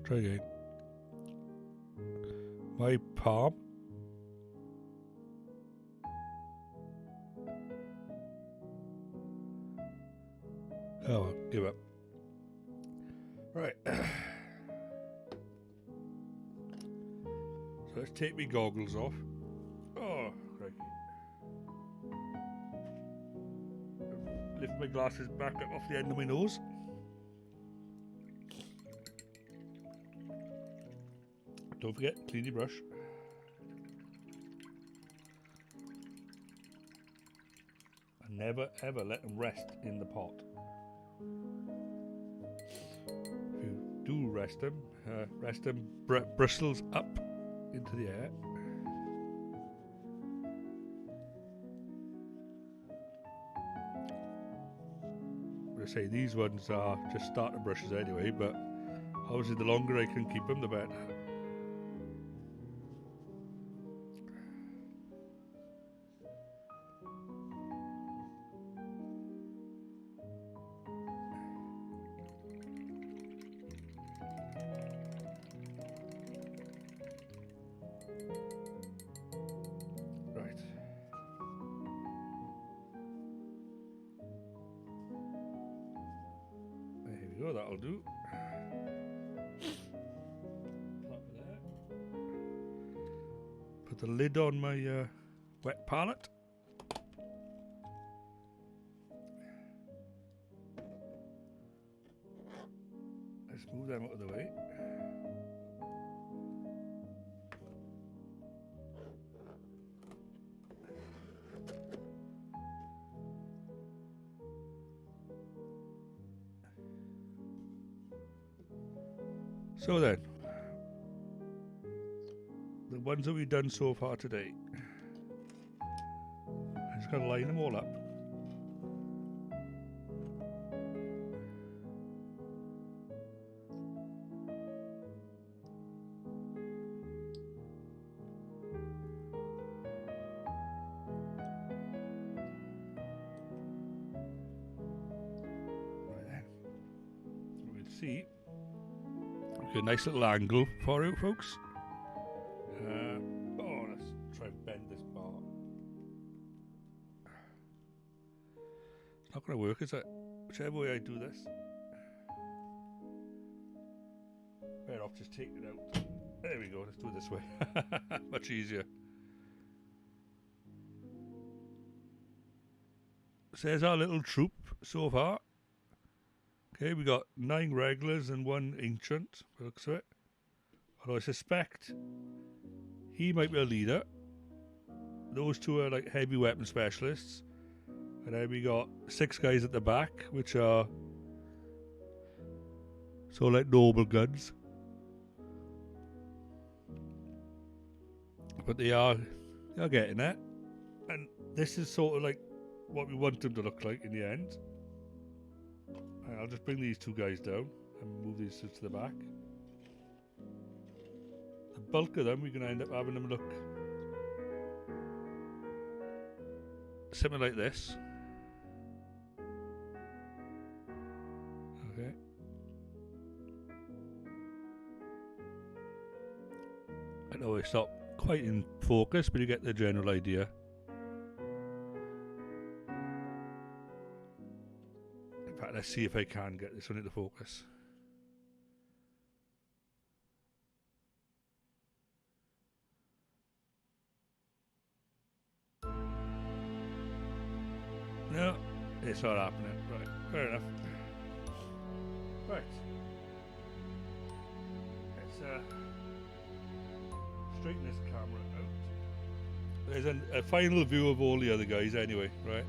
Try again. My palm. Oh, well, give up. Right. So let's take my goggles off. Oh, crikey. Lift my glasses back up off the end of my nose. Don't forget, clean your brush. And never ever let them rest in the pot. If you do rest them bristles up into the air. I say these ones are just starter brushes anyway, but obviously the longer I can keep them, the better. Right. There we go, that'll do. Put the lid on my wet palette. Let's move them out of the way. So then, the ones that we've done so far today. I just got to line them all up. See, okay, nice little angle for you folks. Oh, let's try and bend this bar. It's not going to work, is it? Whichever way I do this. Better off just taking it out. There we go, let's do it this way. Much easier. So there's our little troop so far. Okay, we got 9 regulars and 1 ancient, looks of it. Although I suspect he might be a leader. Those 2 are like heavy weapon specialists. And then we got 6 guys at the back, which are so like normal guns. But they are getting it. And this is sort of like what we want them to look like in the end. I'll just bring these 2 guys down and move these to the back. The bulk of them, we're going to end up having them look something like this. Okay. I know it's not quite in focus, but you get the general idea. Let's see if I can get this one into focus. No, it's not happening. Right, fair enough. Right. Let's straighten this camera out. There's a final view of all the other guys anyway, right?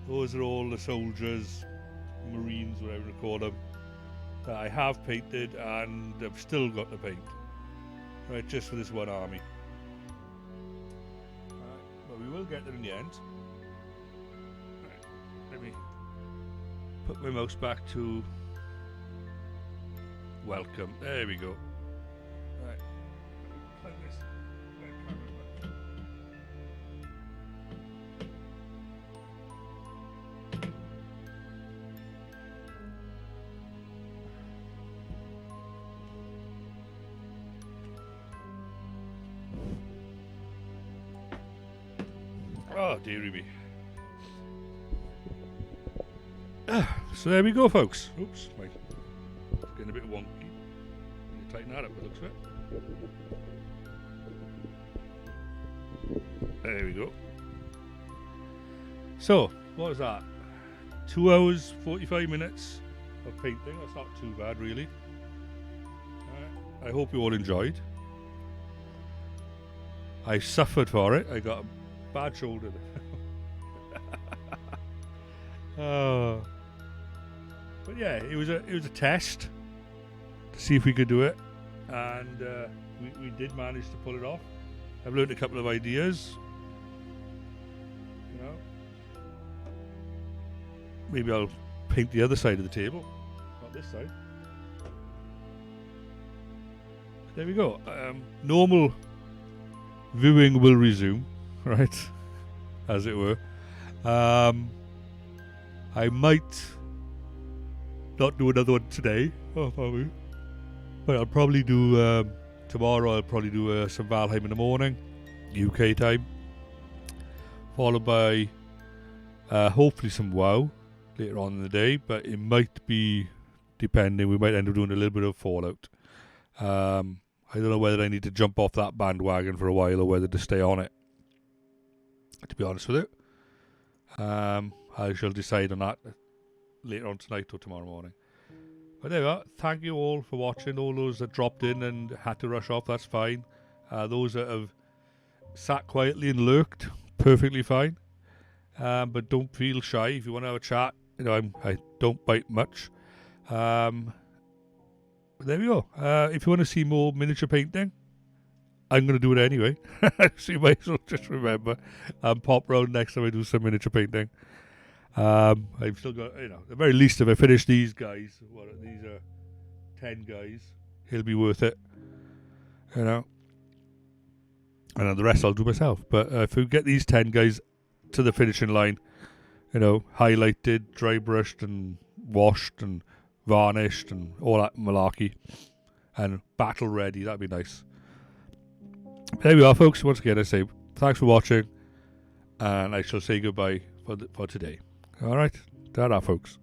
Those are all the soldiers, marines, whatever you call them, that I have painted and I've still got to paint. Right, just for this one army. But we will get there in the end. Right, let me put my mouse back to welcome. There we go. Right, plug this webcam in. Oh, dearie me. So there we go, folks. Oops, it's getting a bit wonky. Need to tighten that up, it looks like. There we go. So, what was that? 2 hours, 45 minutes of painting. That's not too bad, really. I hope you all enjoyed. I suffered for it. I got a bad shoulder. But yeah, it was a test to see if we could do it, and we did manage to pull it off. I've learned a couple of ideas. You know, maybe I'll paint the other side of the table, not this side. There we go. Normal viewing will resume, right, as it were. I might not do another one today, but I'll probably do tomorrow. I'll probably do some Valheim in the morning, UK time, followed by hopefully some WoW later on in the day. But it might be depending. We might end up doing a little bit of Fallout. I don't know whether I need to jump off that bandwagon for a while or whether to stay on it, to be honest with you. I shall decide on that later on tonight or tomorrow morning. But there we are. Thank you all for watching. All those that dropped in and had to rush off, that's fine. Those that have sat quietly and lurked, perfectly fine. But don't feel shy if you want to have a chat. You know, I don't bite much. There we go. If you want to see more miniature painting, I'm going to do it anyway. So you might as well just remember and pop round next time I do some miniature painting. I've still got, at the very least, if I finish these guys, these are 10 guys, it'll be worth it, and then the rest I'll do myself. But if we get these 10 guys to the finishing line, highlighted, dry brushed and washed and varnished and all that malarkey, and battle ready, that'd be nice. There we are, folks. Once again, I say thanks for watching, and I shall say goodbye for today. All right, ta-ra, folks.